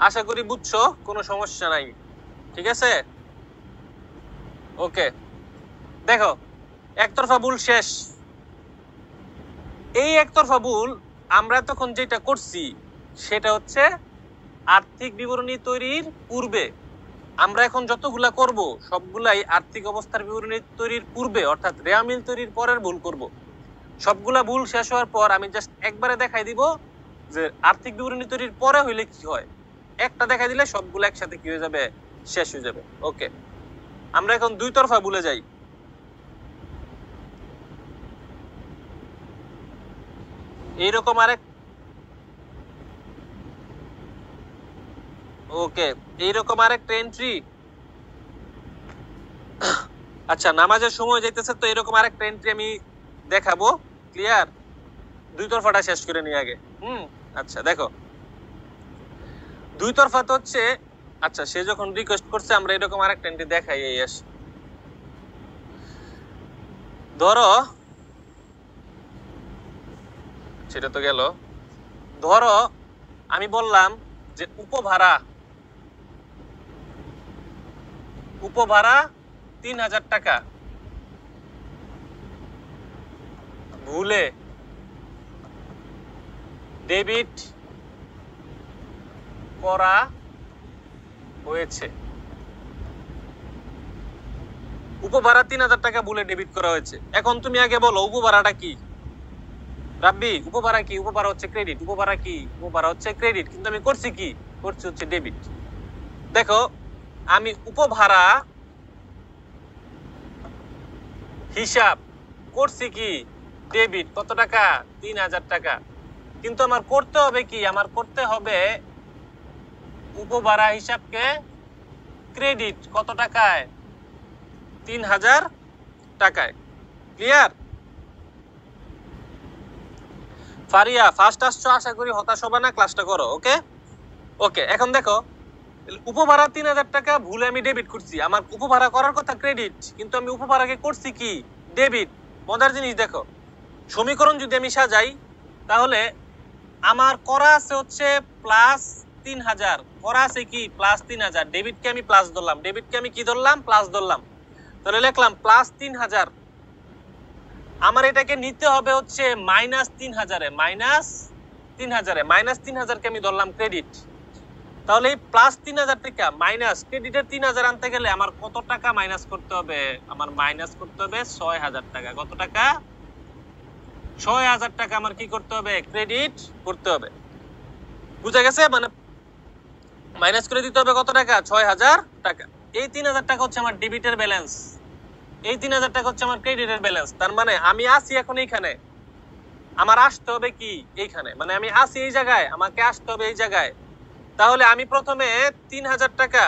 আশা করি বুঝছো, কোনো সমস্যা নাই। ঠিক আছে? ওকে, দেখো একতরফা ভুল শেষ। এই একতরফা ভুল আমরা তখন যেটা করছি সেটা হচ্ছে আর্থিক বিবরণী তৈরির পূর্বে। আমরা এখন যতগুলা করব সবগুলাই আর্থিক অবস্থার বিবরণী তৈরির পূর্বে, অর্থাৎ রেওয়া মিল তৈরির পরের ভুল করব। সবগুলা ভুল শেষ হওয়ার পর আমি জাস্ট একবারে দেখাই দিব যে আর্থিক বিবরণী তৈরির পরে হইলে কি হয়। একটা দেখাই দিলে সবগুলো একসাথে কি হয়ে যাবে? শেষ হয়ে যাবে। ওকে, আমরা এখন দুই তরফা ভুলে যাই। এইরকম আরেক ওকে, এইরকম আরেকটা এন্ট্রি। আচ্ছা, নামাজের সময় যাইতেছে তো এরকম আরেকটা এন্ট্রি আমি দেখাবো। ক্লিয়ার? দুই তরফাটা শেষ করে নিয়ে আগে। আচ্ছা দেখো, দুই তরফা তো হচ্ছে, আচ্ছা সে যখন রিকোয়েস্ট করছে আমরা এরকম আরেকটা এন্ট্রি দেখাই। এই আসি, ধরো সেটা তো গেল। ধরো আমি বললাম যে উপভাড়া 3000 টাকা ভুলে ডেবিট করা হয়েছে। উপভাড়া 3000 টাকা ভুলে ডেবিট করা হয়েছে। এখন তুমি আগে বলো উপভাড়াটা কি? রাব্বি, উপভাড়া কি? উপভাড়া হচ্ছে ক্রেডিট। উপভাড়া কি? উপভাড়া হচ্ছে ক্রেডিট। কিন্তু আমি করছি কি? করছি হচ্ছে ডেবিট। দেখো, আমি উপভাড়া হিসাব করছি কি? ডেবিট। কত টাকা? 3000 টাকা। কিন্তু আমার করতে হবে কি? আমার করতে হবে উপভাড়া হিসাবকে ক্রেডিট কত টাকায়? 3000 টাকায়। ক্লিয়ার? ফারিয়া ফার্স্ট আসছো, আশা করি হতাশ হবে না, ক্লাসটা করো। ওকে ওকে, এখন দেখো উপভাড়া 3000 টাকা ভুলে আমি ডেবিট করছি। আমার উপভাড়া করার কথা ক্রেডিট, কিন্তু আমি উপভাড়াকে করছি কি? ডেবিট। মজার জিনিস দেখো, সমীকরণ যদি আমি সাজাই, তাহলে আমার করা আছে হচ্ছে প্লাস 3000, করা আছে কি প্লাস 3000, ডেবিটকে আমি প্লাস ধরলাম, ডেবিটকে আমি কি ধরলাম প্লাস ধরলাম, তাহলে লিখলাম প্লাস 3000। আমার এটাকে নিতে হবে হচ্ছে মাইনাস 3000-এ, মাইনাস 3000-কে আমি ধরলাম ক্রেডিট। তাহলে এই প্লাস 3000 থেকে মাইনাস ক্রেডিটের 3000 আনতে গেলে আমার কত টাকা মাইনাস করতে হবে? আমার মাইনাস করতে হবে 6000 টাকা। কত টাকা? 6000 টাকা আমার কি করতে হবে? ক্রেডিট করতে হবে। বুঝা গেছে? মানে মাইনাস করে দিতে হবে কত টাকা? 6000 টাকা। এই 3000 টাকা হচ্ছে আমার ডেবিটের ব্যালেন্স, এই 3000 টাকা হচ্ছে আমার ক্রেডিটের ব্যালেন্স। তার মানে আমি আসি এখন এইখানে, আমার আসতে হবে কি এইখানে, মানে আমি আসি এই জায়গায়, আমাকে আসতে হবে এই জায়গায়। তাহলে আমি প্রথমে 3000 টাকা,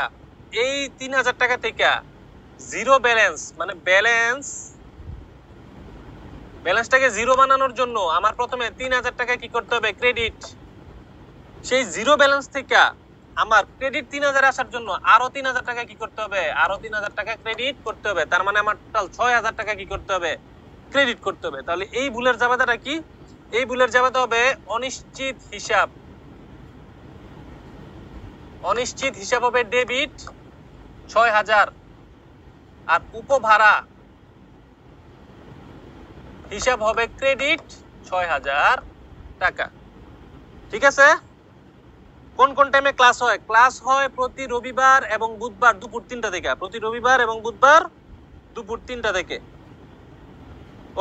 এই 3000 টাকা থেকে জিরো ব্যালেন্স, মানে ব্যালেন্সটাকে জিরো বানানোর জন্য আমার প্রথমে 3000 টাকা কি করতে হবে? ক্রেডিট। সেই জিরো ব্যালেন্স থেকে আমার ক্রেডিট 3000 আসার জন্য আরো 3000 টাকা কি করতে হবে? আরো 3000 টাকা ক্রেডিট করতে হবে। তার মানে আমার টোটাল 6000 টাকা কি করতে হবে? ক্রেডিট করতে হবে। তাহলে এই ভুলের জাবেদাটা কি? এই ভুলের জাবেদা হবে অনিশ্চিত হিসাব। অনিশ্চিত হিসাব হবে ডেবিট 6000, আর উপভাড়া হিসাব হবে ক্রেডিট 6000 টাকা। ঠিক আছে? কোন কোন টাইমে ক্লাস হয়? ক্লাস হয় প্রতি রবিবার এবং বুধবার দুপুর 3টা থেকে, প্রতি রবিবার এবং বুধবার দুপুর 3টা থেকে।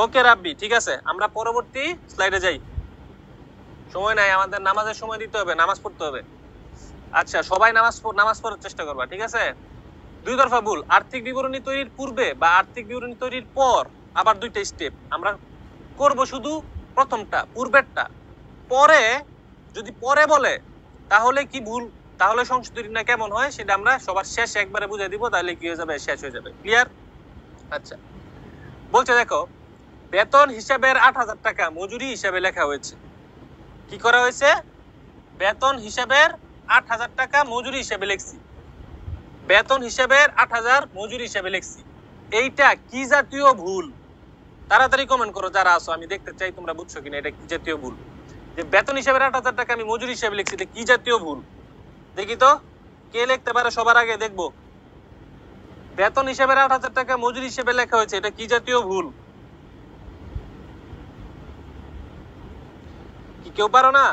ওকে রাব্বি, ঠিক আছে, আমরা পরবর্তী স্লাইডে যাই। সময় নাই আমাদের, নামাজের সময় দিতে হবে, নামাজ পড়তে হবে। আচ্ছা, সবাই নামাজ পড়ার চেষ্টা করবা, ঠিক আছে? দুই তরফা ভুল, আর্থিক বিবরণী তৈরির পূর্বে বা আর্থিক বিবরণী তৈরির পর আবার দুইটা স্টেপ আমরা করব, শুধু প্রথমটা পূর্বেরটা। পরে যদি পরে বলে তাহলে কি ভুল, তাহলে সংশোধনী না কেমন হয় সেটা আমরা সবার শেষে একবারে বুঝিয়ে দিব, তাহলে কি হয়ে যাবে? শেষ হয়ে যাবে। ক্লিয়ার? আচ্ছা, বলছে দেখো, বেতন হিসাবের 8000 টাকা মজুরি হিসাবে লেখা হয়েছে। কি করা হয়েছে? বেতন হিসাবের 8000 টাকা মজুরি হিসাবে লিখছি, বেতন হিসাবের 8000 মজুরি হিসাবে লিখছি। এইটা কি জাতীয় ভুল? তাড়াতাড়ি কমেন্ট করো যারা আছো, আমি দেখতে চাই তোমরা বুঝছো কিনা এটা কি জাতীয় ভুল। যে বেতন হিসাবে 8000 টাকা আমি মজুরি হিসাবে লিখছি, এটা কি জাতীয় ভুল? দেখি তো কে লিখতে পারে সবার আগে দেখবো। বেতন হিসাবে 8000 টাকা মজুরি হিসাবে লেখা হয়েছে, এটা কি জাতীয় ভুল? কি কেউ পারো না?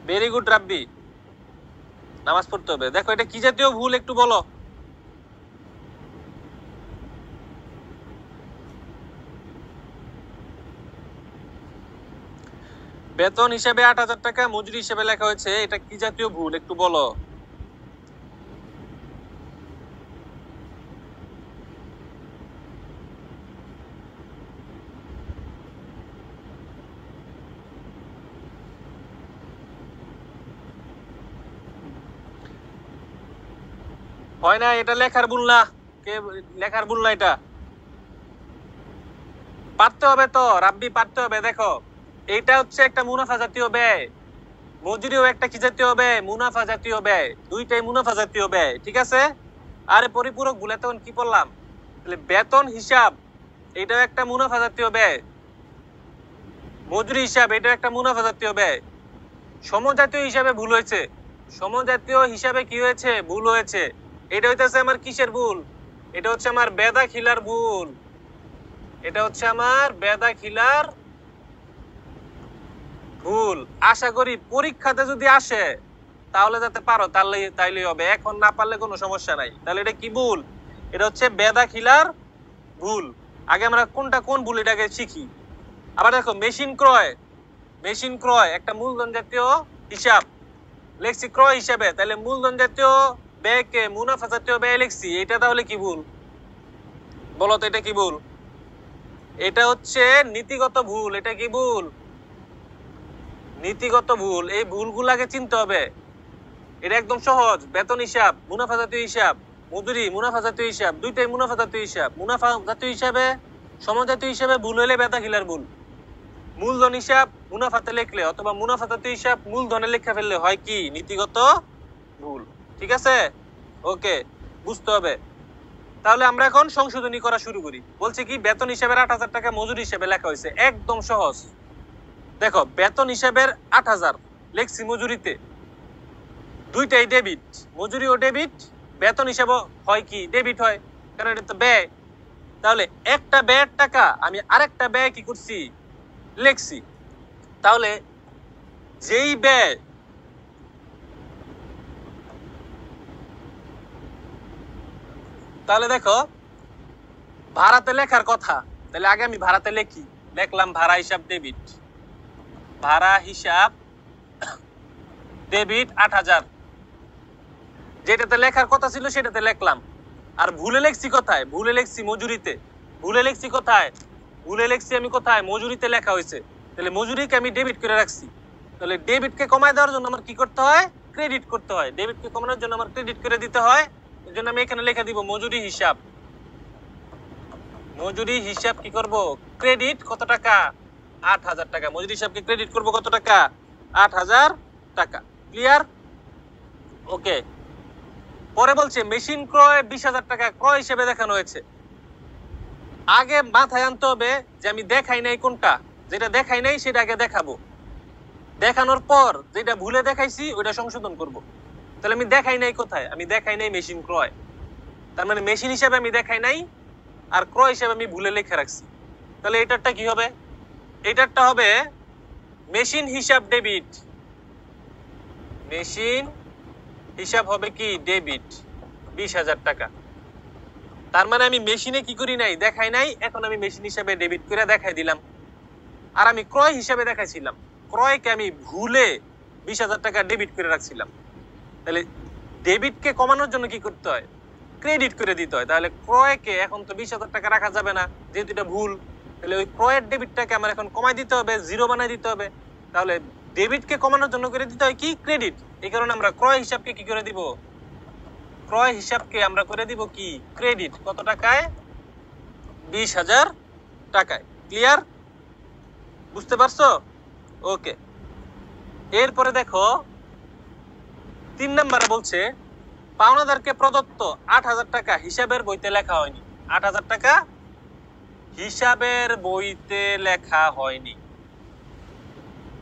ভেরি গুড রাব্বি, নামাজ পড়তে হবে। দেখো এটা কি জাতীয় ভুল একটু বলো। বেতন হিসাবে 8000 টাকা মজুরি হিসাবে লেখা হয়েছে, এটা কি জাতীয় ভুল একটু বলো। হয় না, এটা লেখার ভুল না। কে লেখার ভুল না, এটা পারতে হবে তো রাব্বি, পারতে হবে। দেখো এইটা হচ্ছে একটা মুনাফা জাতীয় ব্যয়, মজুরিও একটা কি জাতীয় ব্যয়? মুনাফা জাতীয় ব্যয়, দুইটাই মুনাফা জাতীয় ব্যয়, ঠিক আছে? আরে পরিপূরক ভুলে তখন কি বললাম? তাহলে বেতন হিসাব এটাও একটা মুনাফা জাতীয় ব্যয়, মজুরি হিসাব এটাও একটা মুনাফা জাতীয় ব্যয়। সমজাতীয় হিসাবে ভুল হয়েছে, সমজাতীয় হিসাবে কি হয়েছে? ভুল হয়েছে। এটা হইতেছে আমার কিসের ভুল? এটা হচ্ছে আমার বেদাখিলার ভুল, এটা হচ্ছে আমার বেদাখিলার ভুল। আশা করি পরীক্ষাতে যদি আসে তাহলে যাতে পারো, তাইলে হবে, এখন না পারলে কোনো সমস্যা নাই। তাহলে এটা কি ভুল? এটা হচ্ছে বেদাখিলার ভুল। আগে আমরা কোন ভুল এটাকে শিখি। আবার দেখো মেশিন ক্রয় একটা মূলধন জাতীয় হিসাব লেখছি ক্রয় হিসাবে, তাহলে মূলধন জাতীয় ব্যয়কে মুনাফা জাতীয় ব্যয় লিখছি, এটা তাহলে কি ভুল বলো তো? এটা কি ভুল? এটা হচ্ছে নীতিগত ভুল। এটা কি ভুল? নীতিগত ভুল। এই ভুলগুলাকে চিনতে হবে। এটা একদম সহজ। বেতন হিসাব মুনাফা জাতীয় হিসাব, মজুরি মুনাফা জাতীয় হিসাব, দুইটাই মুনাফা জাতীয় হিসাব। মুনাফা জাতীয় হিসাবে সমজাতীয় হিসাবে ভুল হইলে বেদাখিলার ভুল। মূলধন হিসাব মুনাফাতে লিখলে অথবা মুনাফা জাতীয় হিসাব মূলধনে লেখা ফেললে হয় কি? নীতিগত ভুল। ঠিক আছে? ওকে, বুঝতে হবে। তাহলে আমরা এখন সংশোধনী করা শুরু করি। বলছে কি বেতন হিসাবের 8,000 টাকা মজুরি হিসেবে লেখা হয়েছে, একদম সহজ। দেখো বেতন হিসাবের 8,000 লেখছি মজুরিতে, দুইটাই ডেবিট, মজুরি ও ডেবিট, বেতন হিসাবে হয় কি ডেবিট হয়, কারণ এটা তো ব্যয়। তাহলে একটা ব্যয়ের টাকা আমি আরেকটা ব্যয় কি করছি লেখছি। তাহলে যেই ব্যয় তাহলে দেখো ভাড়াতে লেখার কথা, তাহলে আগে আমি ভাড়াতে লিখি, লিখলাম ভাড়া হিসাব ডেবিট, ভাড়া হিসাব ডেবিট 8,000, যেটাতে লেখার কথা ছিল সেটাতে লিখলাম। আর ভুলে লিখছি কোথায়? ভুলে লিখছি মজুরিতে। ভুলে লিখছি কোথায়? ভুলে লিখছি আমি কোথায়? মজুরিতে লেখা হয়েছে। তাহলে মজুরিকে আমি ডেবিট করে রাখছি। তাহলে ডেবিটকে কমায় দেওয়ার জন্য আমার কি করতে হয়? ক্রেডিট করতে হয়। ডেবিটকে কমানোর জন্য আমার ক্রেডিট করে দিতে হয়। এর জন্য আমি এখানে লিখে দিব মজুরি হিসাব। মজুরি হিসাব কি করব? ক্রেডিট কত টাকা? 8,000 টাকা। মজুরি হিসাবকে ক্রেডিট করব কত টাকা? 8,000 টাকা। ক্লিয়ার? ওকে। পরে বলছে মেশিন ক্রয় 20,000 টাকা ক্রয় হিসেবে দেখানো হয়েছে। আগে মাথায় আনতে হবে যে আমি দেখাই নাই কোনটা, যেটা দেখাই নাই সেটা আগে দেখাবো, দেখানোর পর যেটা ভুলে দেখাইছি ওইটা সংশোধন করব। তাহলে আমি দেখাই নাই কোথায়? আমি দেখাই নাই মেশিন ক্রয়, তার মানে মেশিন হিসাবে আমি দেখাই নাই, আর ক্রয় হিসাবে আমি ভুলে লিখে রাখছি। তাহলে এটারটা কি হবে? এটারটা হবে মেশিন হিসাব ডেবিট, মেশিন হিসাব হবে কি ডেবিট 20,000 টাকা। তার মানে আমি মেশিনে কি করি নাই? দেখাই নাই, এখন আমি মেশিন হিসাবে ডেবিট করে দেখাই দিলাম। আর আমি ক্রয় হিসাবে দেখাইছিলাম, ক্রয়কে আমি ভুলে 20,000 টাকা ডেবিট করে রাখছিলাম। তাহলে ডেবিটকে কমানোর জন্য কি করতে হয়? ক্রেডিট করে দিতে হয়। তাহলে ক্রয়কে এখন তো 20,000 টাকা রাখা যাবে না, যেহেতু এটা ভুল। তাহলে ওই ক্রয়ের ডেবিটটাকে আমার এখন কমাই দিতে হবে, জিরো বানাই দিতে হবে। তাহলে ডেবিটকে কমানোর জন্য করে দিতে হয় কি? ক্রেডিট। এই কারণে আমরা ক্রয় হিসাবকে কি করে দিব? ক্রয় হিসাবকে আমরা করে দিব কি? ক্রেডিট। কত টাকায়? 20,000 টাকায়। ক্লিয়ার? বুঝতে পারছো? ওকে। এরপরে দেখো 3 নম্বরে বলছে পাওনাদারকে প্রদত্ত 8,000 টাকা হিসাবের বইতে লেখা হয়নি। 8,000 টাকা হিসাবের বইতে লেখা হয়নি।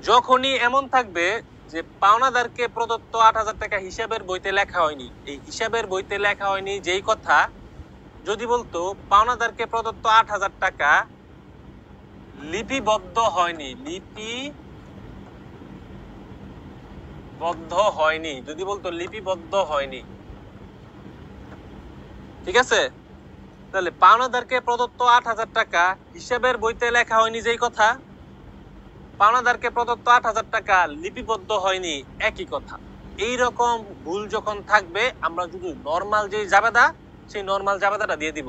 যখনই এমন থাকবে যে পাওনাদারকে প্রদত্ত 8,000 টাকা হিসাবের বইতে লেখা হয়নি, এই হিসাবের বইতে লেখা হয়নি যেই কথা যদি বলতো পাওনাদারকে প্রদত্ত 8,000 টাকা লিপিবদ্ধ হয়নি, লিপিবদ্ধ হয়নি, যদি বলতো লিপিবদ্ধ হয়নি, ঠিক আছে? তাহলে পাওনাদারকে প্রদত্ত 8,000 টাকা হিসাবের বইতে লেখা হয়নি যেই কথা, পাওনাদারকে প্রদত্ত 8,000 টাকা লিপিবদ্ধ হয়নি একই কথা। এই রকম ভুল যখন থাকবে আমরা যদি নরমাল যে জাবেদা, সেই নরমাল জাবেদাটা দিয়ে দিব।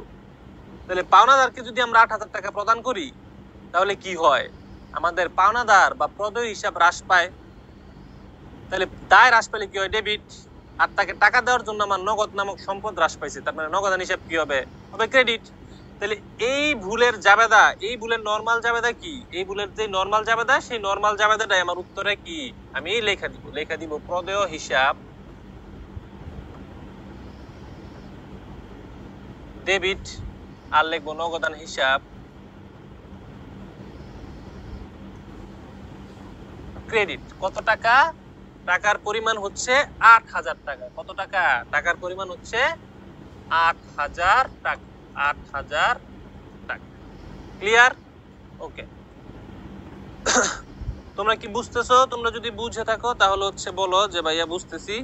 তাহলে পাওনাদারকে যদি আমরা 8,000 টাকা প্রদান করি তাহলে কি হয়? আমাদের পাওনাদার বা প্রদেয় হিসাব হ্রাস পায়। তাহলে দায় হ্রাস পেলে কি হয়? ডেবিট। আর তাকে টাকা দেওয়ার জন্য আমার নগদ নামক সম্পদ হ্রাস পাইছে, তার মানে নগদান হিসাব কি হবে? হবে ক্রেডিট। তাহলে এই ভুলের জাবেদা, এই ভুলের নরমাল জাবেদা কি? এই ভুলের যে নরমাল জাবেদা, সেই নরমাল জাবেদাটাই আমার উত্তরে কি আমি লেখা দিব প্রদেয় হিসাব ডেবিট, আর লিখবো নগদান হিসাব ক্রেডিট। কত টাকা? টাকার পরিমাণ হচ্ছে 8,000 টাকা। কত টাকা? টাকার পরিমাণ হচ্ছে 8,000 টাকা। 8,000 টাকা। ক্লিয়ার? ওকে। তোমরা কি বুঝতেছো? তোমরা যদি বুঝে থাকো তাহলে হচ্ছে বলো যে ভাইয়া বুঝতেছি।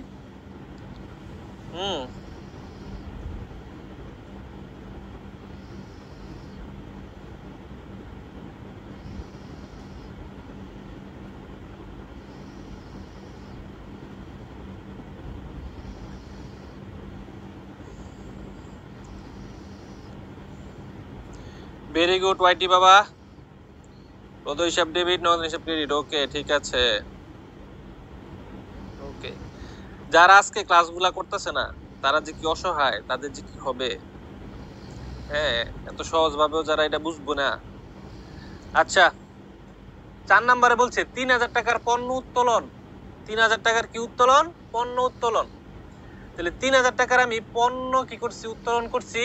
ভেরি গুড ওয়াইটি বাবা। প্রদেয় হিসাব ডেবিট, নগদ হিসাব ক্রেডিট। ওকে, ঠিক আছে। ওকে, যারা আজকে ক্লাসগুলা করতেছে না তারা যে কি অসহায়, তাদের যে কি হবে। হ্যাঁ, এত সহজ ভাবেও যারা এটা বুঝবো না। আচ্ছা, 4 নম্বরে বলছে 3,000 টাকার পণ্য উত্তোলন। 3,000 টাকার কি উত্তোলন? পণ্য উত্তোলন। তাহলে 3,000 টাকার আমি পণ্য কি করছি? উত্তোলন করছি।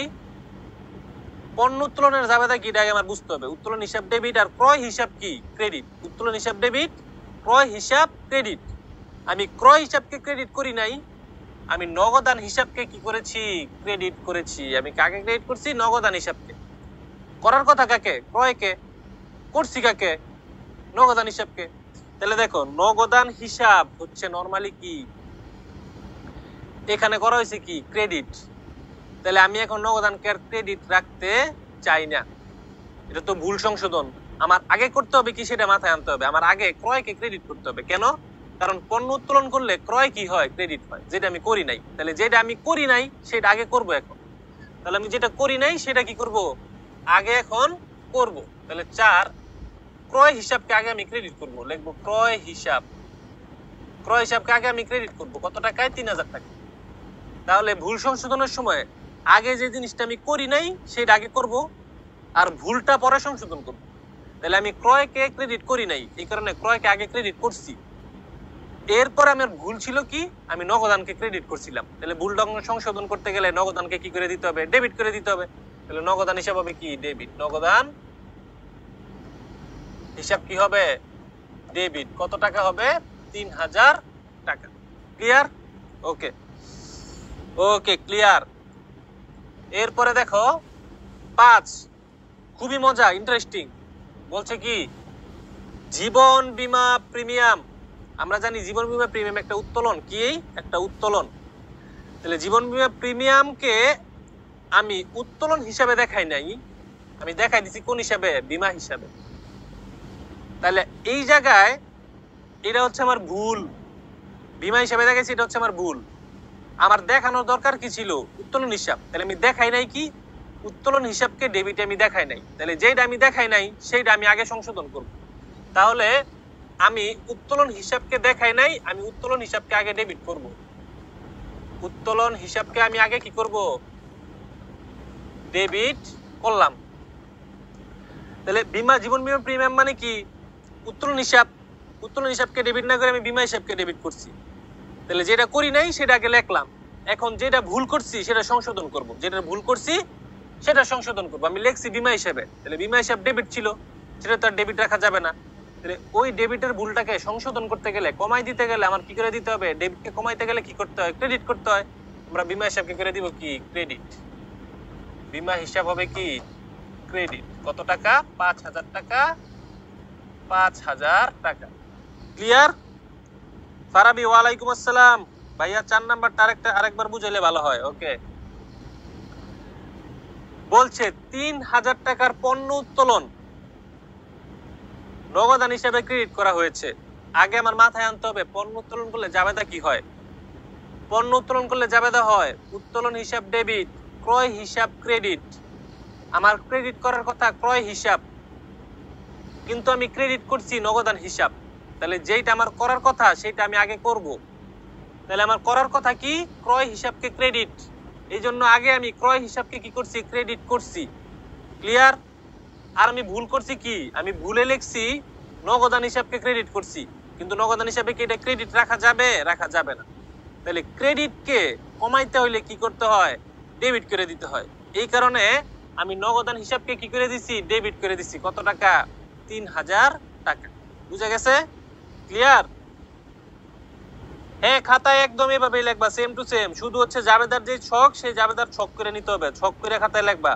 পণ্য উত্তোলনের জাবেদা কি এটা আগে আমার বুঝতে হবে। উত্তোলন হিসাব ডেবিট আর ক্রয় হিসাব কি ক্রেডিট। উত্তোলন হিসাব ডেবিট, ক্রয় হিসাব ক্রেডিট। আমি ক্রয় হিসাবকে ক্রেডিট করি নাই, আমি নগদান হিসাবকে কি করেছি ক্রেডিট করেছি। আমি কাকে ক্রেডিট করছি? নগদান হিসাবকে। করার কথা কাকে? ক্রয়কে। করছি কাকে? নগদান হিসাবকে। তাহলে দেখো নগদান হিসাব হচ্ছে নরমালি কি এখানে করা হয়েছে কি ক্রেডিট। তাহলে আমি এখন নগদানকে আর ক্রেডিট রাখতে চাই না, এটা তো ভুল সংশোধন। আমার আগে করতে হবে কি সেটা মাথায় আনতে হবে। আমার আগে ক্রয়কে ক্রেডিট করতে হবে। কেন? কারণ পণ্য উত্তোলন করলে ক্রয় কি হয় ক্রেডিট হয়, যেটা আমি করি নাই। তাহলে যেটা আমি করি নাই সেটা আগে করব এখন। তাহলে আমি যেটা করি নাই সেটা কি করব আগে এখন করব। তাহলে 4 ক্রয় হিসাবকে আগে আমি ক্রেডিট করব, লিখবো ক্রয় হিসাব। ক্রয় হিসাবকে আগে আমি ক্রেডিট করব কত টাকায়? 3000 টাকা। তাহলে ভুল সংশোধনের সময় আগে যে জিনিসটা আমি করি নাই সেটা আগে করব আর ভুলটা পরে সংশোধন করব। তাহলে আমি ক্রয়কে ক্রেডিট করি নাই, এই কারণে ক্রয়কে আগে ক্রেডিট করছি। এরপর আমার ভুল ছিল কি আমি নগদানকে ক্রেডিট করছিলাম। তাহলে ভুলটা সংশোধন করতে গেলে নগদানকে কি করে দিতে হবে? ডেবিট করে দিতে হবে। তাহলে নগদান হিসাব হবে কি ডেবিট। নগদান হিসাব কি হবে? ডেবিট। কত টাকা হবে? 3000 টাকা। ক্লিয়ার? ওকে ওকে ক্লিয়ার। এরপরে দেখো 5, খুবই মজা, ইন্টারেস্টিং। বলছে কি জীবন বীমা প্রিমিয়াম। আমরা জানি জীবন বীমা প্রিমিয়াম একটা উত্তোলন। কি একটা উত্তোলন। তাহলে জীবন বীমা প্রিমিয়ামকে আমি উত্তোলন হিসাবে দেখাই নাই, আমি দেখাই দিছি কোন হিসাবে? বীমা হিসাবে। তাহলে এই জায়গায় এটা হচ্ছে আমার ভুল। বীমা হিসাবে দেখাইছি, এটা হচ্ছে আমার ভুল। আমার দেখানোর দরকার কি ছিল? উত্তোলন হিসাব। তাহলে আমি দেখাই নাই কি উত্তোলন হিসাবকে ডেবিটে আমি দেখাই নাই। তাহলে যেটা আমি দেখাই নাই সেইটা আমি আগে সংশোধন করব। তাহলে আমি উত্তোলন হিসাবকে দেখাই নাই, আমি উত্তোলন হিসাবকে আগে ডেবিট করব। উত্তোলন হিসাবকে আমি আগে কি করব? ডেবিট করলাম। তাহলে বীমা জীবন বীমা প্রিমিয়াম মানে কি উত্তোলন হিসাব। উত্তোলন হিসাবকে ডেবিট না করে আমি বীমা হিসাবকে ডেবিট করছি। তাহলে যেটা করি নাই সেটা আগে লিখলাম। এখন যেটা ভুল করছি সেটা সংশোধন করব। যেটা ভুল করছি সেটা সংশোধন করব। আমি লিখছি বীমা হিসাবে, তাহলে বীমা হিসাব ডেবিট ছিল, সেটা তো আর ডেবিট রাখা যাবে না। তাহলে ওই ডেবিটের ভুলটাকে সংশোধন করতে গেলে, কমাই দিতে গেলে আমার কি করে দিতে হবে? ডেবিটকে কমাইতে গেলে কি করতে হয়? ক্রেডিট করতে হয়। আমরা বীমা হিসাবকে করে দিব কি ক্রেডিট। বীমা হিসাব হবে কি ক্রেডিট। কত টাকা? 5000 টাকা। 5000 টাকা। ক্লিয়ার? ফারাবি ওয়ালাইকুম আসসালাম। ভাইয়া 4 নাম্বারটা আরেকবার বুঝাইলে ভালো হয়। ওকে, বলছে 3000 টাকার পণ্য উত্তোলন নগদান হিসেবে ক্রেডিট করা হয়েছে। আগে আমার মাথায় আনতে হবে পণ্য উত্তোলন করলে জাবেদা কি হয়। পণ্য উত্তোলন করলে জাবেদা হয় উত্তোলন হিসাব ডেবিট, ক্রয় হিসাব ক্রেডিট। আমার ক্রেডিট করার কথা ক্রয় হিসাব, কিন্তু আমি ক্রেডিট করছি নগদান হিসাব। তাহলে যেটা আমার করার কথা সেটা আমি আগে করব। তাহলে আমার করার কথা কি ক্রয় হিসাবকে ক্রেডিট, এই জন্য আগে আমি ক্রয় হিসাবকে কি করছি ক্রেডিট করছি। ক্লিয়ার? আর আমি ভুল করছি কি আমি ভুলে লিখছি নগদান হিসাবকে ক্রেডিট করছি, কিন্তু নগদান হিসাবে কি এটা ক্রেডিট রাখা যাবে? রাখা যাবে না। তাহলে ক্রেডিটকে কমাইতে হইলে কি করতে হয়? ডেবিট করে দিতে হয়। এই কারণে আমি নগদান হিসাবকে কি করে দিছি? ডেবিট করে দিছি। কত টাকা? 3000 টাকা। বুঝা গেছে? ক্লিয়ার? হ্যাঁ, খাতায় একদম এভাবেই লিখবা, সেম টু সেম। শুধু হচ্ছে জাবেদার যে ছক সেই জাবেদার ছক করে নিতে হবে, ছক করে খাতায় লিখবা।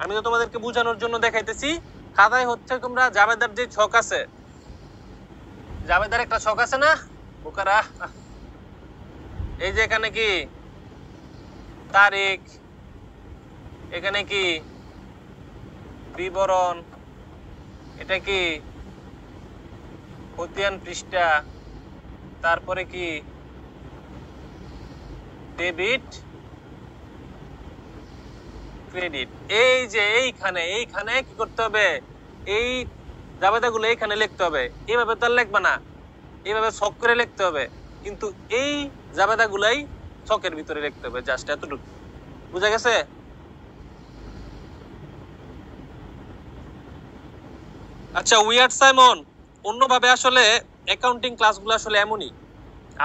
আমি তো তোমাদেরকে বোঝানোর জন্য দেখাইতেছি। খাতায় হচ্ছে তোমরা জাবেদার যে ছক আছে, জাবেদার একটা ছক আছে না বোকারা, এই যে এখানে কি তারিখ, এখানে কি বিবরণ, এটা কি খতিয়ান পৃষ্ঠা, তারপরে কি ডেবিট ক্রেডিট। এই যে এইখানে এইখানে কি করতে হবে? এই জাবেদাগুলো এইখানে লিখতে হবে। এইভাবে তো আর লিখবা না, এইভাবে ছক করে লিখতে হবে। কিন্তু এই জাবেদাগুলাই ছকের ভিতরে লিখতে হবে, জাস্ট এতটুকু। বুঝা গেছে? আচ্ছা উইয়ার্ড সাইমন, অন্যভাবে আসলে অ্যাকাউন্টিং ক্লাসগুলো আসলে এমনই।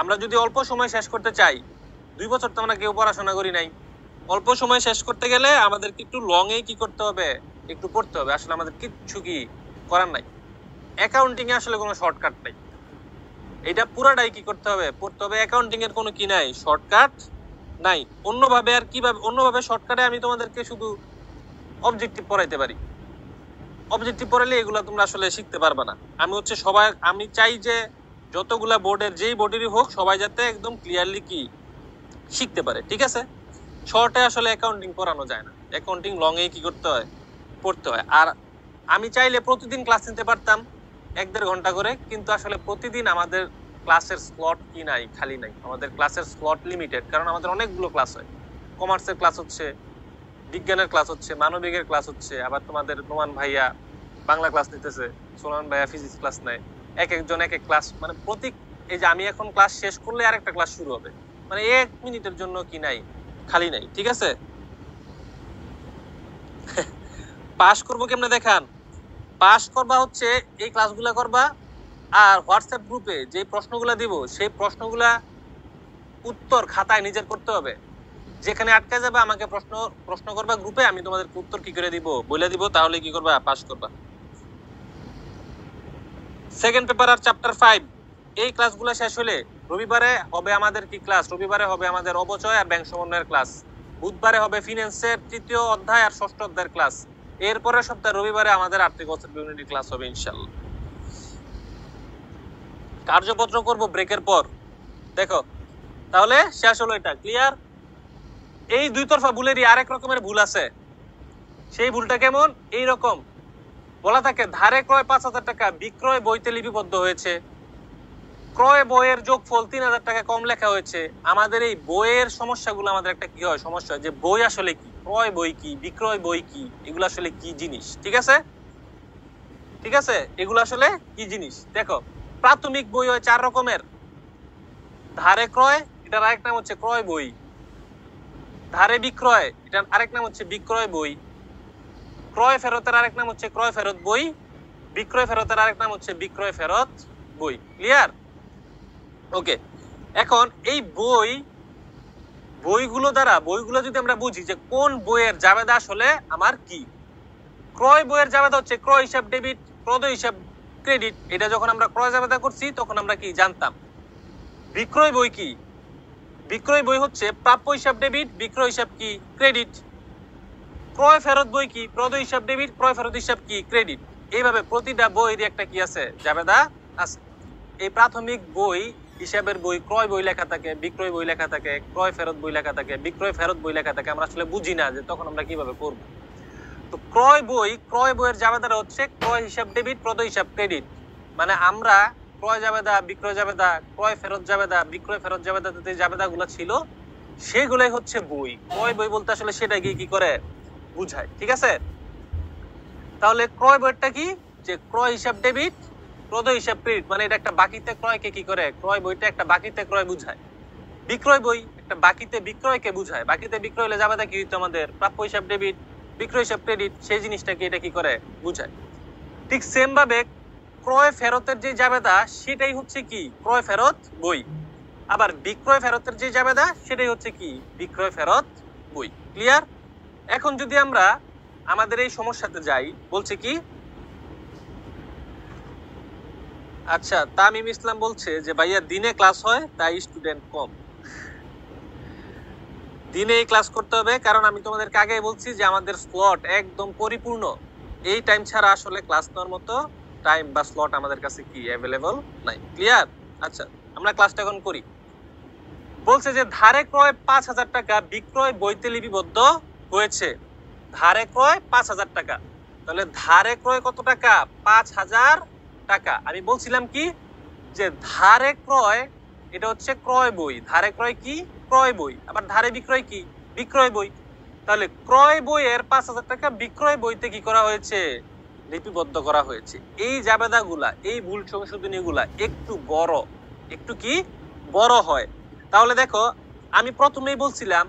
আমরা যদি অল্প সময় শেষ করতে চাই, 2 বছর তো আমরা কেউ পড়াশোনা করি নাই, অল্প সময় শেষ করতে গেলে আমাদেরকে একটু লং এ কি করতে হবে, একটু পড়তে হবে। আসলে আমাদের কিচ্ছু কি করার নাই, অ্যাকাউন্টিং এ আসলে কোনো শর্টকাট নাই। এটা পুরাটাই কি করতে হবে, পড়তে হবে। অ্যাকাউন্টিং এর কোনো কি নাই, শর্টকাট নাই। অন্যভাবে আর কিভাবে, অন্যভাবে শর্টকাটে আমি তোমাদেরকে শুধু অবজেক্টিভ পড়াইতে পারি। অবজেক্টিভ পড়ালে এগুলা তোমরা আসলে শিখতে পারবে না। আমি চাই যে যতগুলা বোর্ডের, যেই বোর্ডেরই হোক, সবাই যাতে একদম ক্লিয়ারলি কি শিখতে পারে, ঠিক আছে? শর্টে আসলে অ্যাকাউন্টিং পড়ানো যায় না, অ্যাকাউন্টিং লং এ কি করতে হয়, পড়তে হয়। আর আমি চাইলে প্রতিদিন ক্লাস নিতে পারতাম 1-1.5 ঘন্টা করে, কিন্তু আসলে প্রতিদিন আমাদের ক্লাসের স্লট কি নাই, খালি নাই। আমাদের ক্লাসের স্লট লিমিটেড, কারণ আমাদের অনেকগুলো ক্লাস হয়। কমার্সের ক্লাস হচ্ছে, বিজ্ঞানের ক্লাস হচ্ছে, মানবিকের ক্লাস হচ্ছে, আবার তোমাদের নোমান ভাইয়া বাংলা ক্লাস নিতেছে, সোলান ভাইয়া ফিজিক্স ক্লাস নেয়। এক একজন এক এক ক্লাস, মানে এই যে আমি এখন ক্লাস শেষ করলে আরেকটা ক্লাস শুরু হবে, মানে 1 মিনিটের জন্য কি নাই, খালি নাই, ঠিক আছে? পাস করবো কেমনে দেখান? পাস করবা হচ্ছে এই ক্লাসগুলা করবা, আর হোয়াটসঅ্যাপ গ্রুপে যে প্রশ্নগুলা দিব সেই প্রশ্নগুলা উত্তর খাতায় নিজের করতে হবে। যেখানে আটকে যাবে আমাকে প্রশ্ন করবা গ্রুপে, আমি তোমাদের উত্তর কি করে দিব বলে দিব, তাহলে কি করবা, পাস করবা। সেকেন্ড পেপার আর চ্যাপ্টার 5 এই ক্লাসগুলো শেষ হলে রবিবারে হবে আমাদের কি ক্লাস, রবিবারে হবে আমাদের অবচয় আর ব্যাংক সমন্বয়ের ক্লাস। বুধবারে হবে ফিন্যান্সের 3য় অধ্যায় আর 6ষ্ঠ অধ্যায়ের ক্লাস। এরপরের সপ্তাহে রবিবারে আমাদের আর্থিক অর্থনীতি ইউনিটের ক্লাস হবে ইনশাআল্লাহ। কার্যপত্র করব ব্রেকের পর। দেখো তাহলে শেষ হলো, এটা ক্লিয়ার? এই দুই তরফা ভুলেরই আরেক রকমের ভুল আছে। সেই ভুলটা কেমন? এই রকম বলা থাকে, ধারে ক্রয় 5,000 টাকা, বিক্রয় বইতে লিপিবদ্ধ হয়েছে, ক্রয় বইয়ের যোগফল 3,000 টাকা কম লেখা হয়েছে। আমাদের এই বইয়ের সমস্যাগুলো, আমাদের একটা কি হয় সমস্যা, যে বই আসলে কি, ক্রয় বই কি, বিক্রয় বই কি, এগুলো আসলে কি জিনিস, ঠিক আছে? ঠিক আছে, এগুলো আসলে কি জিনিস? দেখো, প্রাথমিক বই হয় 4 রকমের। ধারে ক্রয়, এটার আরেক নাম হচ্ছে ক্রয় বই। ধারে বিক্রয়, এটার আরেক নাম হচ্ছে বিক্রয় বই। ক্রয় ফেরতের আরেক নাম হচ্ছে ক্রয় ফেরত বই। বিক্রয় ফেরতের আরেক নাম হচ্ছে বিক্রয় ফেরত বই। ক্লিয়ার? ওকে, এখন এই বইগুলো যদি আমরা বুঝি যে কোন বইয়ের জাবেদা আসলে আমার কি। ক্রয় বইয়ের জাবেদা হচ্ছে ক্রয় হিসাব ডেবিট, প্রদয় হিসাব ক্রেডিট। এটা যখন আমরা ক্রয় জাবেদা করছি তখন আমরা কি জানতাম। বিক্রয় বই কি? বিক্রয় বই হচ্ছে প্রাপ্য হিসাব ডেবিট, বিক্রয় হিসাব কি, ক্রেডিট। ক্রয় ফেরত বই কি? প্রদয় হিসাব ডেবিট, ক্রয় ফেরত হিসাব কি, ক্রেডিট। এইভাবে প্রতিটা বইয়ের একটা কি আছে, জাবেদা আছে। এই প্রাথমিক বই, হিসাবের বই, ক্রয় বই লেখা থাকে, বিক্রয় বই লেখা থাকে, ক্রয় ফেরত বই লেখা থাকে, বিক্রয় ফেরত বই লেখা থাকে। আমরা আসলে বুঝি না যে তখন আমরা কিভাবে করব। তো ক্রয় বইয়ের জাবেদাটা হচ্ছে ক্রয় হিসাব ডেবিট, প্রদয় হিসাব ক্রেডিট। মানে আমরা ক্রয় জাবেদা, বিক্রয় জাবেদা, ক্রয় ফেরত জাবেদা, বিক্রয় ফেরত জাবেদা, যে জাবেদাগুলো ছিল সেগুলাই হচ্ছে বই। ক্রয় বই বলতে আসলে সেটা কি করে বুঝায়, ঠিক আছে? তাহলে ক্রয় বইটা কি? যে ক্রয় হিসাব ডেবিট, প্রদয় হিসাব ক্রেডিট, মানে এটা একটা বাকিতে ক্রয়কে কি করে, ক্রয় বইটা একটা বাকিতে ক্রয় বুঝায়। বিক্রয় বই একটা বাকিতে বিক্রয়কে বুঝায়। বাকিতে বিক্রয় হলে জাবেদা কি হইতো আমাদের, প্রাপ্য হিসাব ডেবিট, বিক্রয় হিসাব ক্রেডিট, সেই জিনিসটাকে এটা কি করে বুঝায়। ঠিক সেম ভাবে ক্রয় ফেরতের যে জাবেদা সেটাই হচ্ছে কি, ক্রয় ফেরত বই। আবার বিক্রয় ফেরতের যে জাবেদা সেটাই হচ্ছে কি, বিক্রয় ফেরত বই। ক্লিয়ার? এখন যদি আমরা আমাদের এই সমস্যাতে যাই, বলছে কি, আচ্ছা তামিম ইসলাম বলছে যে ভাইয়া দিনে ক্লাস হয় তাই স্টুডেন্ট কম। দিনে এই ক্লাস করতে হবে, কারণ আমি তোমাদেরকে আগেই বলছি যে আমাদের স্লট একদম পরিপূর্ণ। এই টাইম ছাড়া আসলে ক্লাস নেওয়ার মতো টাইম বা স্লট আমাদের কাছে কি অ্যাভেলেবল নাই। ক্লিয়ার? আচ্ছা আমরা ক্লাসটা এখন করি। বলছে যে ধারে ক্রয় 5,000 টাকা, বিক্রয় বইতে লিপিবদ্ধ হয়েছে। ধারে ক্রয় 5,000 টাকা, তাহলে ধারে ক্রয় কত টাকা? 5,000 টাকা। আমি বলছিলাম কি, যে ধারে ক্রয় এটা হচ্ছে ক্রয় বই। ধারে ক্রয় কি? ক্রয় বই। আবার ধারে বিক্রয় কি? বিক্রয় বই। তাহলে ক্রয় বইয়ের 5,000 টাকা বিক্রয় বইতে কি করা হয়েছে? লিপিবদ্ধ করা হয়েছে। এই জাবেদাগুলা, এই ভুল সংশোধনীগুলা একটু কি বড় হয়। তাহলে দেখো, আমি প্রথমেই বলছিলাম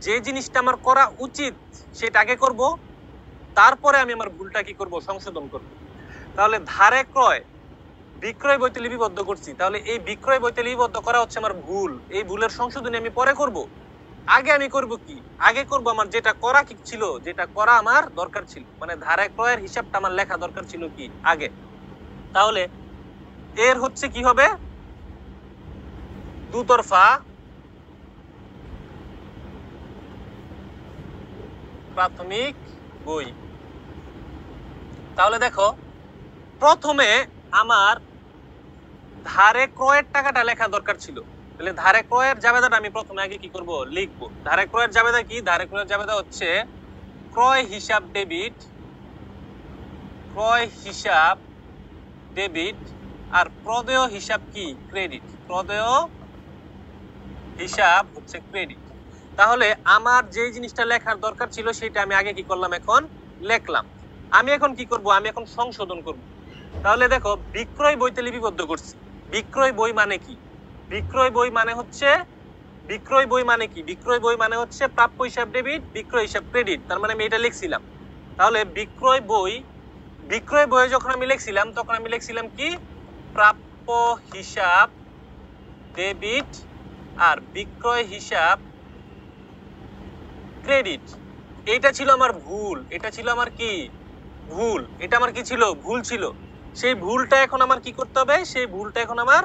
যে জিনিসটা আমার করা উচিত সেটা আগে করব, তারপরে আমি আমার ভুলটা কি করব, সংশোধন করব। তাহলে ধারে ক্রয় বিক্রয় বইতে লিপিবদ্ধ করছি, তাহলে এই বিক্রয় বইতে লিপিবদ্ধ করা হচ্ছে আমার ভুল। এই ভুলের সংশোধনী আমি পরে করব। আগে আমি করব কি, আগে করব আমার যেটা করা কি ছিল, যেটা করা আমার দরকার ছিল, মানে ধারে ক্রয়ের হিসাবটা আমার লেখা দরকার ছিল কি আগে। তাহলে এর হচ্ছে কি হবে, দুতরফা প্রাথমিক বই। তাহলে দেখো প্রথমে আমার ধারে ক্রয়ের টাকাটা লেখা দরকার ছিল, তাহলে ধারে ক্রয়ের জাবেদাটা আমি প্রথমে আগে কি করব, লিখবো। ধারে ক্রয়ের জাবেদা কি, ধারে ক্রয়ের জাবেদা হচ্ছে ক্রয় হিসাব ডেবিট, ক্রয় হিসাব ডেবিট, আর প্রদেয় হিসাব কি, ক্রেডিট। প্রদেয় হিসাব হচ্ছে ক্রেডিট। তাহলে আমার যে জিনিসটা লেখার দরকার ছিল সেটা আমি আগে কি করলাম, এখন লিখলাম। আমি এখন কি করব, আমি এখন সংশোধন করব। তাহলে দেখো বিক্রয় বইতে লিপিবদ্ধ করছি। বিক্রয় বই মানে কি, বিক্রয় বই মানে হচ্ছে, বিক্রয় বই মানে কি, বিক্রয় বই মানে হচ্ছে প্রাপ্য হিসাব ডেবিট, বিক্রয় হিসাব ক্রেডিট। তার মানে আমি এটা লিখছিলাম। তাহলে বিক্রয় বই, বিক্রয় বই যখন আমি লিখছিলাম তখন আমি লিখছিলাম কি, প্রাপ্য হিসাব ডেবিট আর বিক্রয় হিসাব ক্রেডিট। এটা ছিল আমার ভুল, এটা ছিল আমার কি ভুল, এটা আমার কি ছিল, ভুল ছিল। সেই ভুলটা এখন আমার কি করতে হবে, সেই ভুলটা এখন আমার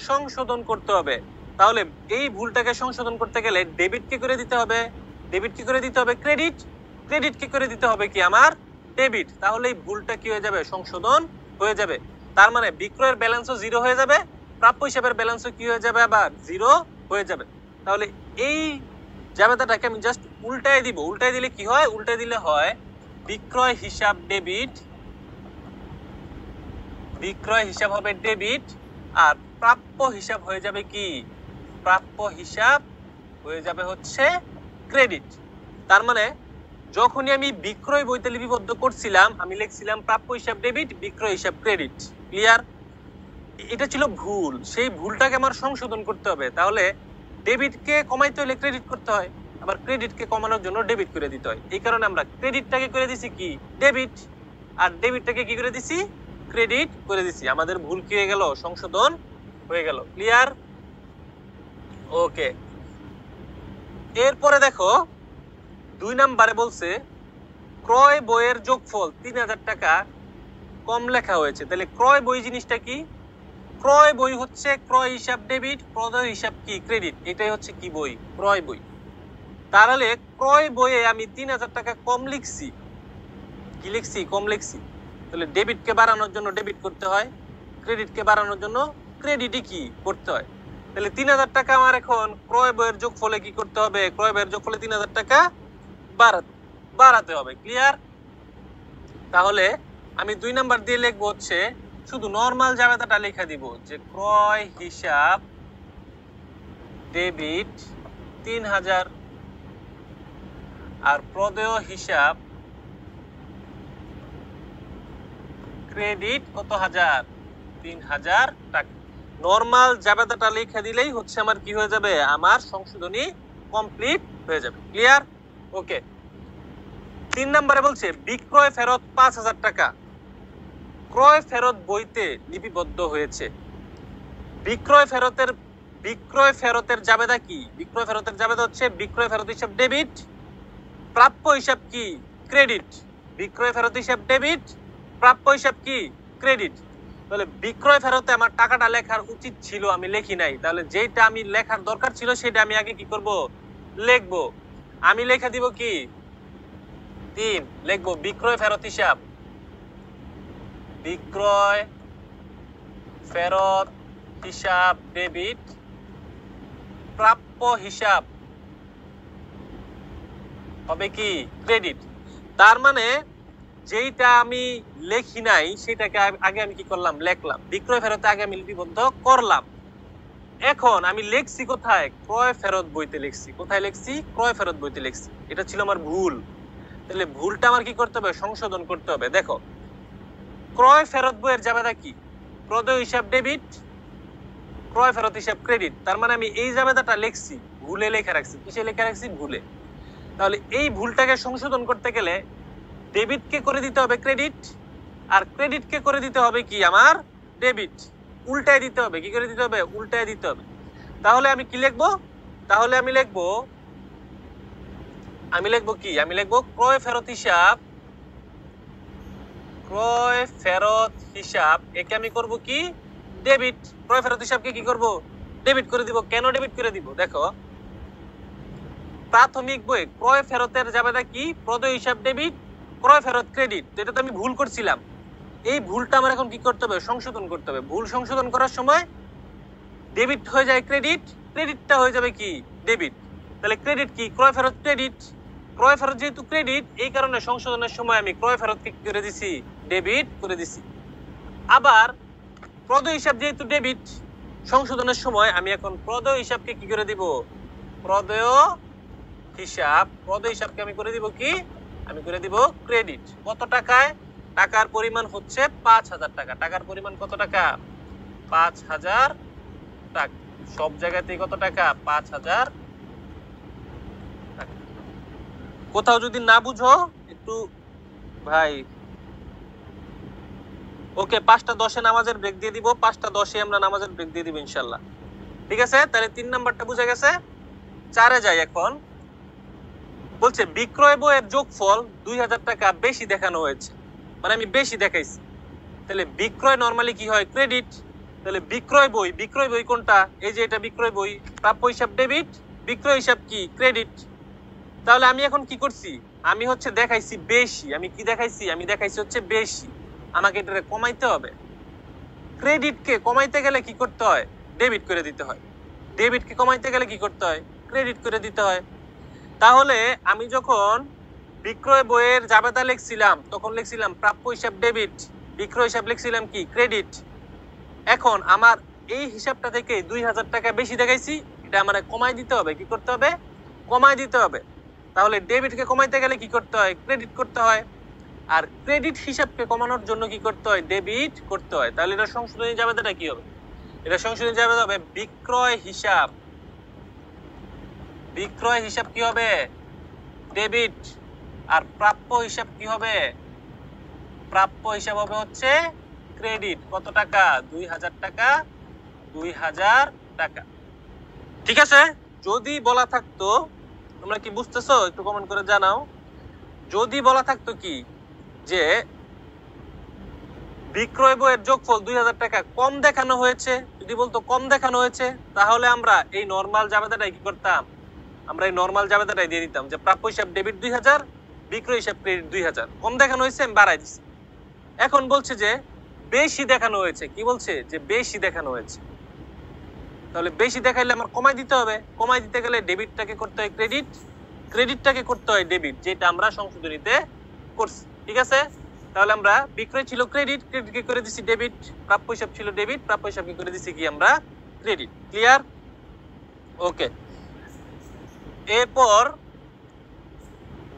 সংশোধন করতে হবে। তাহলে এই ভুলটাকে সংশোধন করতে গেলে ডেবিট কি করে দিতে হবে, ডেবিট কি করে দিতে হবে ক্রেডিট, ক্রেডিট কি করে দিতে হবে কি আমার ডেবিট। তাহলে এই ভুলটা কি হয়ে যাবে, সংশোধন হয়ে যাবে। তার মানে বিক্রয়ের ব্যালেন্সও জিরো হয়ে যাবে, প্রাপ্য হিসাবের ব্যালেন্সও কি হয়ে যাবে, আবার জিরো হয়ে যাবে। তাহলে এই জাবেদাটাকে আমি জাস্ট উল্টায় দিব। উল্টায় দিলে কি হয়, উল্টায় দিলে হয় বিক্রয় হিসাব ডেবিট, বিক্রয় হিসাব হবে ডেবিট, আর প্রাপ্য হিসাব হয়ে যাবে কি, প্রাপ্য হিসাব হয়ে যাবে হচ্ছে ক্রেডিট। তার মানে যখনই আমি বিক্রয় বইতে লিপিবদ্ধ করছিলাম আমি লিখছিলাম প্রাপ্য হিসাব ডেবিট, বিক্রয় হিসাব ক্রেডিট। ক্লিয়ার? এটা ছিল ভুল, সেই ভুলটাকে আমার সংশোধন করতে হবে। তাহলে ডেবিটকে কমাইতে হলে ক্রেডিট করতে হয়, আবার ক্রেডিটকে কমানোর জন্য ডেবিট করে দিতে হয়। এই কারণে আমরা ক্রেডিটটাকে করে দিছি কি ডেবিট, আর ডেবিটটাকে কি করে দিছি, ক্রেডিট করে দিছি। আমাদের ভুল কি হয়ে গেল, সংশোধন হয়ে গেল। ক্লিয়ার? ওকে। এরপরে দেখো 2 নম্বরে বলছে ক্রয় বইয়ের যোগফল 3000 টাকা কম লেখা হয়েছে। তাহলে ক্রয় বই জিনিসটা কি, ক্রয় বই হচ্ছে ক্রয় হিসাব ডেবিট, প্রদেয় হিসাব কি ক্রেডিট। এটাই হচ্ছে কি বই, ক্রয় বই। তাহলে ক্রয় বইয়ে আমি 3000 টাকা কম লিখছি, কি লিখছি, কম লিখছি। তাহলে ডেবিটকে বাড়ানোর জন্য ডেবিট করতে হয়, ক্রেডিটকে বাড়ানোর জন্য ক্রেডিটই কি করতে হয়। তাহলে 3000 টাকা আমার এখন ক্রয় বইয়ের যোগফলে কি করতে হবে, ক্রয় বইয়ের যোগফলে 3000 টাকা বাড়াতে হবে। ক্লিয়ার? তাহলে আমি 2 নাম্বার দিয়ে লিখবো হচ্ছে শুধু নরমাল জাবেদাটা লিখে দিব যে ক্রয় হিসাব ডেবিট 3000 আর প্রদেয় হিসাব ক্রেডিট কত হাজার, 3000 টাকা। নরমাল জাবেদাটা লিখে দিলেই হচ্ছে আমার কি হয়ে যাবে, আমার সংশোধনী কমপ্লিট হয়ে যাবে। ক্লিয়ার? ওকে। 3 নম্বরে বলছে বিক্রয় ফেরত 5000 টাকা ক্রয় ফেরত বইতে লিপিবদ্ধ হয়েছে। বিক্রয় ফেরতের জাবেদা কি, বিক্রয় ফেরতের জাবেদা হচ্ছে বিক্রয় ফেরত হিসাব ডেবিট, প্রাপ্য হিসাব কি ক্রেডিট। বিক্রয় ফেরত হিসাব ডেবিট, প্রাপ্য হিসাব কি ক্রেডিট। তাহলে বিক্রয় ফেরতে আমার টাকাটা লেখার উচিত ছিল, আমি লিখি নাই। তাহলে যেটা আমি লেখার দরকার ছিল সেটা আমি আগে কি করব, লিখবো। আমি লেখা দিব কি 3, লিখবো বিক্রয় ফেরত হিসাব, বিক্রয় ফেরত হিসাব ডেবিট, প্রাপ্য হিসাব হবে কি ক্রেডিট। তার মানে যেটা আমি লেখি নাই সেটাকে আগে আমি কি করলাম, লিখলাম। বিক্রয় ফেরতে আগে আমি লিপিবদ্ধ করলাম। এখন আমি লিখছি কোথায়, ক্রয় ফেরত বইতে লিখছি। কোথায় লিখছি, ক্রয় ফেরত বইতে লিখছি। এটা ছিল আমার ভুল। তাহলে ভুলটা আমার কি করতে হবে, সংশোধন করতে হবে। দেখো ক্রয় ফেরত বইয়ের জাবেদা কি, প্রদেয় হিসাব ডেবিট, ক্রয় ফেরত হিসাব ক্রেডিট। তার মানে আমি এই জাবেদাটা লিখছি, ভুলে লেখা রাখছি। কিসে লেখা রাখছি, ভুলে। তাহলে এই ভুলটাকে সংশোধন করতে গেলে ডেবিটকে করে দিতে হবে ক্রেডিট, আর ক্রেডিটকে করে দিতে হবে কি আমার ডেবিট। উল্টায় দিতে হবে, কি করে দিতে হবে, উল্টায় দিতে হবে। তাহলে আমি কি লিখবো, তাহলে আমি লিখবো আমি লিখবো কি, আমি লিখবো ক্রয় ফেরত হিসাব, ক্রয় ফেরত হিসাব একে আমি করব কি ডেবিট। ক্রয় ফেরত হিসাবকে কি করব ডেবিট করে দিব। কেন ডেবিট করে দিব দেখো, প্রাথমিক বই ক্রয় ফেরতের জাবেদা কি প্রদেয় হিসাব ডেবিট, ক্রয় ফেরত ক্রেডিট। এটা তো আমি ভুল করছিলাম, এই ভুলটা আমার এখন কি করতে হবে সংশোধন করতে হবে। ভুল সংশোধন করার সময় ডেবিট হয়ে যায় ক্রেডিট, ক্রেডিটটা হয়ে যাবে কি ডেবিট। তাহলে ক্রেডিট কি ক্রয় ফেরত ক্রেডিট, ক্রয় ফেরত যেহেতু ক্রেডিট এই কারণে সংশোধনের সময় আমি ক্রয় ফেরতকে কি করে দিছি ডেবিট করে দিছি। আবার প্রদেয় হিসাব যেহেতু ডেবিট সংশোধনের সময় আমি এখন প্রদেয় হিসাবকে কি করে দিব প্রদেয় হিসাব, প্রদেয় হিসাবকে আমি করে দিব কি আমি করে দিব ক্রেডিট। কত টাকায়, টাকার পরিমাণ হচ্ছে ৫,০০০ টাকা। টাকার পরিমাণ কত টাকা ৫,০০০ টাকা। সব জায়গাতেই কত টাকা ৫,০০০ টাকা। কোথাও যদি না বুঝো একটু ভাই ওকে ৫টা ১০-এ নামাজের ব্রেক দিয়ে দিব, ৫টা ১০-এ আমরা নামাজের ব্রেক দিয়ে দিব ইনশাল্লাহ। ঠিক আছে, তাহলে ৩ নাম্বারটা বুঝে গেছে। ৪-এ যাই এখন। বলছে বিক্রয় বইয়ের যোগফল ২০০০ টাকা বেশি দেখানো হয়েছে, মানে আমি বেশি দেখাইছি। তাহলে বিক্রয় নরমালি কি হয় ক্রেডিট। তাহলে বিক্রয় বই কোনটা, এই যে এটা বিক্রয় বই, প্রাপ্য হিসাব ডেবিট, বিক্রয় হিসাব কি ক্রেডিট। তাহলে আমি এখন কি করছি, আমি হচ্ছে দেখাইছি বেশি। আমি কি দেখাইছি, আমি দেখাইছি হচ্ছে বেশি। আমাকে এটা কমাইতে হবে। ক্রেডিটকে কমাইতে গেলে কি করতে হয় ডেবিট করে দিতে হয়, ডেবিটকে কমাইতে গেলে কি করতে হয় ক্রেডিট করে দিতে হয়। তাহলে আমি যখন বিক্রয় বইয়ের জাবেদা লিখছিলাম তখন লিখছিলাম প্রাপ্য হিসাব ডেবিট, বিক্রয় হিসাব লিখছিলাম কি ক্রেডিট। এখন আমার এই হিসাবটা থেকে ২০০০ টাকা বেশি দেখাইছি, এটা আমার কমাই দিতে হবে। কি করতে হবে কমাই দিতে হবে। তাহলে ডেবিটকে কমাইতে গেলে কি করতে হয় ক্রেডিট করতে হয়, আর ক্রেডিট হিসাবকে কমানোর জন্য কি করতে হয় ডেবিট করতে হয়। তাহলে এটা সংশোধনী জাবেদাটা কি হবে, এটা সংশোধনী জাবেদা হবে বিক্রয় হিসাব, বিক্রয় হিসাব কি হবে ডেবিট, আর প্রাপ্য হিসাব কি হবে প্রাপ্য হিসাব হবে হচ্ছে ক্রেডিট। কত টাকা ২০০০ টাকা, ২০০০ টাকা। ঠিক আছে, যদি বলা থাকতো, তোমরা কি বুঝতেছো একটু কমেন্ট করে জানাও, যদি বলা থাকতো কি যে বিক্রয় বইয়ের যোগফল ২০০০ টাকা কম দেখানো হয়েছে, যদি বলতো কম দেখানো হয়েছে, তাহলে আমরা এই নরমাল জাবেদাটাই কি করতাম, আমরা এই নরমাল জাবেদাটাই দিয়ে দিতাম যে প্রাপ্য হিসাব ডেবিট ২০০০, বিক্রয় হিসাব ক্রেডিট ২০০০। কম দেখানো হয়েছে আমি বাড়াই দিচ্ছি। এখন বলছে যে বেশি দেখানো হয়েছে, কি বলছে যে বেশি দেখানো হয়েছে। তাহলে বেশি দেখাইলে আমার কমাই দিতে হবে, কমাই দিতে গেলে ডেবিটটাকে করতে হয় ক্রেডিট, ক্রেডিটটাকে করতে হয় ডেবিট, যেটা আমরা সংশোধনীতে করছি। ঠিক আছে, তাহলে আমরা বিক্রয় ছিল ক্রেডিট, ক্রেডিটকে করে দিছি ডেবিট, প্রাপ্য হিসাব ছিল ডেবিট, প্রাপ্য হিসাবকে করে দিছি কি আমরা ক্রেডিট। ক্লিয়ার? ওকে। এরপর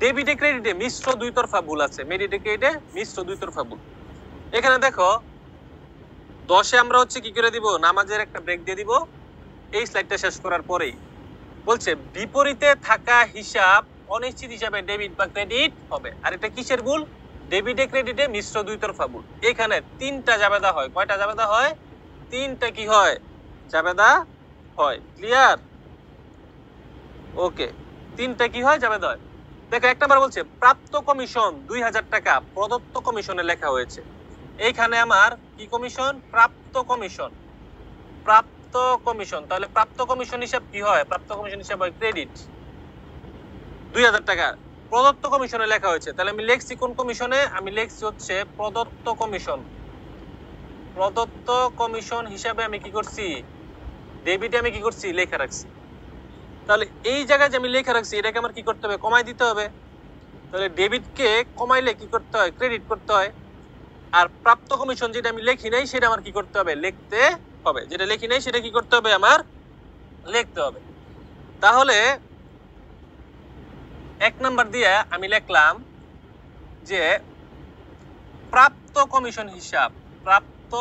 ডেবিটে ক্রেডিটে মিশ্র দুই তরফা ভুল আছে, ডেবিটে ক্রেডিটে মিশ্র দুই তরফা ভুল। এখানে দেখো ১০-এ আমরা হচ্ছে কি করে দিব নামাজের একটা ব্রেক দিয়ে দিব এই স্লাইডটা শেষ করার পরেই। বলছে বিপরীতে থাকা হিসাব অনিশ্চিত হিসাবে ডেবিট বা ক্রেডিট হবে। আর এটা কিসের ভুল, ডেবিটে ক্রেডিটে মিশ্র দুই তরফা ভুল। এখানে ৩টা জাবেদা হয়। কয়টা জাবেদা হয় ৩টা কি হয় জাবেদা হয়। ক্লিয়ার? ওকে, ৩টা কি হয় জাবেদা হয়। দেখো ১ নাম্বার বলছে প্রাপ্ত কমিশন ২০০০ টাকা প্রদত্ত কমিশনে লেখা হয়েছে। এইখানে আমার কি কমিশন প্রাপ্ত কমিশন, প্রাপ্ত কমিশন। তাহলে প্রাপ্ত কমিশন হিসাব কি হয়, প্রাপ্ত কমিশন হিসাব হয় ক্রেডিট ২০০০ টাকা প্রদত্ত কমিশনে লেখা হয়েছে। তাহলে আমি লিখছি কোন কমিশনে, আমি লিখছি হচ্ছে প্রদত্ত কমিশন। প্রদত্ত কমিশন হিসাবে আমি কি করছি ডেবিটে আমি কি করছি লেখা রাখছি। তাহলে এই জায়গায় যে আমি লেখা রাখছি এটাকে আমার কি করতে হবে কমাই দিতে হবে। তাহলে ডেবিটকে কমাইলে কি করতে হয় ক্রেডিট করতে হয়, আর প্রাপ্ত কমিশন যেটা আমি লিখি নাই সেটা আমার কি করতে হবে লিখতে হবে, যেটা লিখি নাই সেটা কি করতে হবে আমার লিখতে হবে। তাহলে ১ নাম্বার দিয়ে আমি লিখলাম যে প্রাপ্ত কমিশন হিসাব, প্রাপ্ত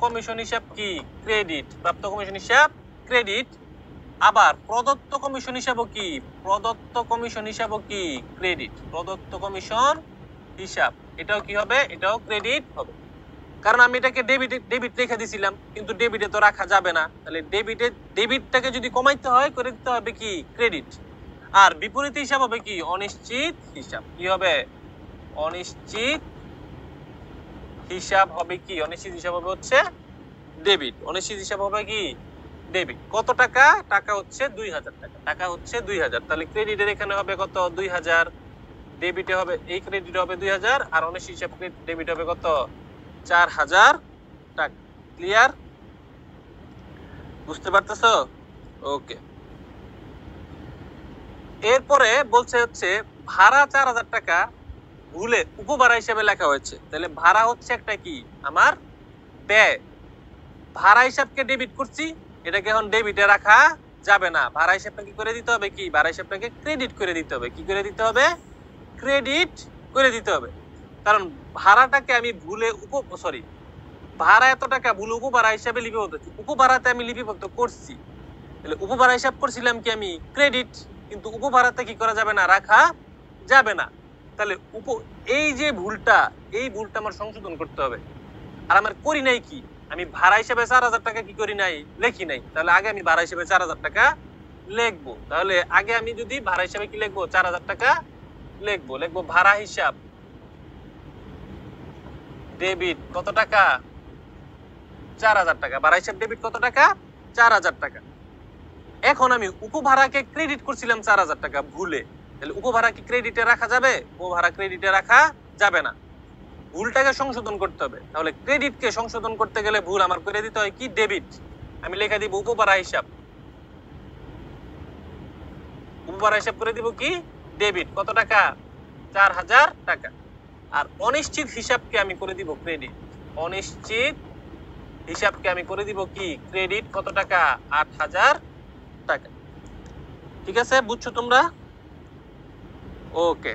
কমিশন হিসাব কি ক্রেডিট, প্রাপ্ত কমিশন হিসাব ক্রেডিট। আবার প্রদত্ত কমিশন হিসাবও কি, প্রদত্ত কমিশন হিসাবও কি ক্রেডিট, প্রদত্ত কমিশন হিসাব এটাও কি হবে এটাও ক্রেডিট হবে। কারণ আমি এটাকে ডেবিট রেখে দিছিলাম, কিন্তু ডেবিটে তো রাখা যাবে না, তাহলে ডেবিটটাকে যদি কমাইতে হয় করে দিতে হবে কি ক্রেডিট। আর বিপরীত হিসাব হবে কি অনিশ্চিত হিসাব। কি হবে? অনিশ্চিত হিসাব হবে কি? অনিশ্চিত হিসাব হবে হচ্ছে ডেবিট। অনিশ্চিত হিসাব হবে কি ডেবিট। কত টাকা? টাকা হচ্ছে 2000 টাকা। টাকা হচ্ছে 2000। তাহলে ক্রেডিটের এখানে হবে কত? 2000। ডেবিটে হবে, এই ক্রেডিট হবে 2000, আর অনিশ্চিত হিসাব ডেবিট হবে কত? 4000 টাকা। ক্লিয়ার? বুঝতে পারতেছো? ওকে। এরপরে বলছে হচ্ছে ভাড়া 4000 টাকা ভুলে উপভাড়া হিসেবে লেখা হয়েছে। তাহলে ভাড়া হচ্ছে একটা কি আমার ব্যয়। ভাড়া হিসাবকে ডেবিট করছি, এটাকে এখন ডেবিটে রাখা যাবে না। ভাড়া হিসাবটা কি করে দিতে হবে? কি ভাড়া হিসাবটাকে ক্রেডিট করে দিতে হবে। কি করে দিতে হবে? ক্রেডিট করে দিতে হবে। কারণ ভাড়াটাকে আমি ভুলে ভাড়া এত টাকা ভুলে উপভাড়া হিসাবে লিপিবদ্ধ, উপভাড়াতে আমি লিপিবদ্ধ করছি। তাহলে উপভাড়া হিসাব করছিলাম কি আমি ক্রেডিট, কিন্তু উপভাড়াতে কি করা যাবে না? রাখা যাবে না। তাহলে এই যে ভুলটা, এই ভুলটা আমার সংশোধন করতে হবে। আর আমার করি নাই কি? আমি ভাড়া হিসেবে 4000 টাকা কি করি নাই? লেখি নাই। তাহলে আগে আমি ভাড়া হিসেবে 4000 টাকা লিখবো। তাহলে আগে আমি যদি ভাড়া হিসেবে কি লিখবো? 4000 টাকা লিখবো ভাড়া হিসাব ডেবিট কত টাকা? 4000 টাকা। ভাড়া হিসাব ডেবিট কত টাকা? 4000 টাকা। এখন আমি উপভাড়াকে ক্রেডিট করছিলাম 4000 টাকা ভুলে। তাহলে উপভাড়া কি ক্রেডিটে রাখা যাবে? উপভাড়া ক্রেডিটে রাখা যাবে না। ভুলটাকে সংশোধন করতে হবে। তাহলে ক্রেডিটকে সংশোধন করতে গেলে ভুল আমার করে দিতে হয় কি ডেবিট। আমি লেখা দিব উপভাড়া হিসাব। উপভাড়া হিসাব করে দিব কি ডেবিট। কত টাকা? 4000 টাকা। আর অনিশ্চিত হিসাবকে আমি করে দিব ক্রেডিট। অনিশ্চিত হিসাবকে আমি করে দিব কি ক্রেডিট। কত টাকা? 8000 টাকা। ঠিক আছে, বুঝছো তোমরা? ওকে।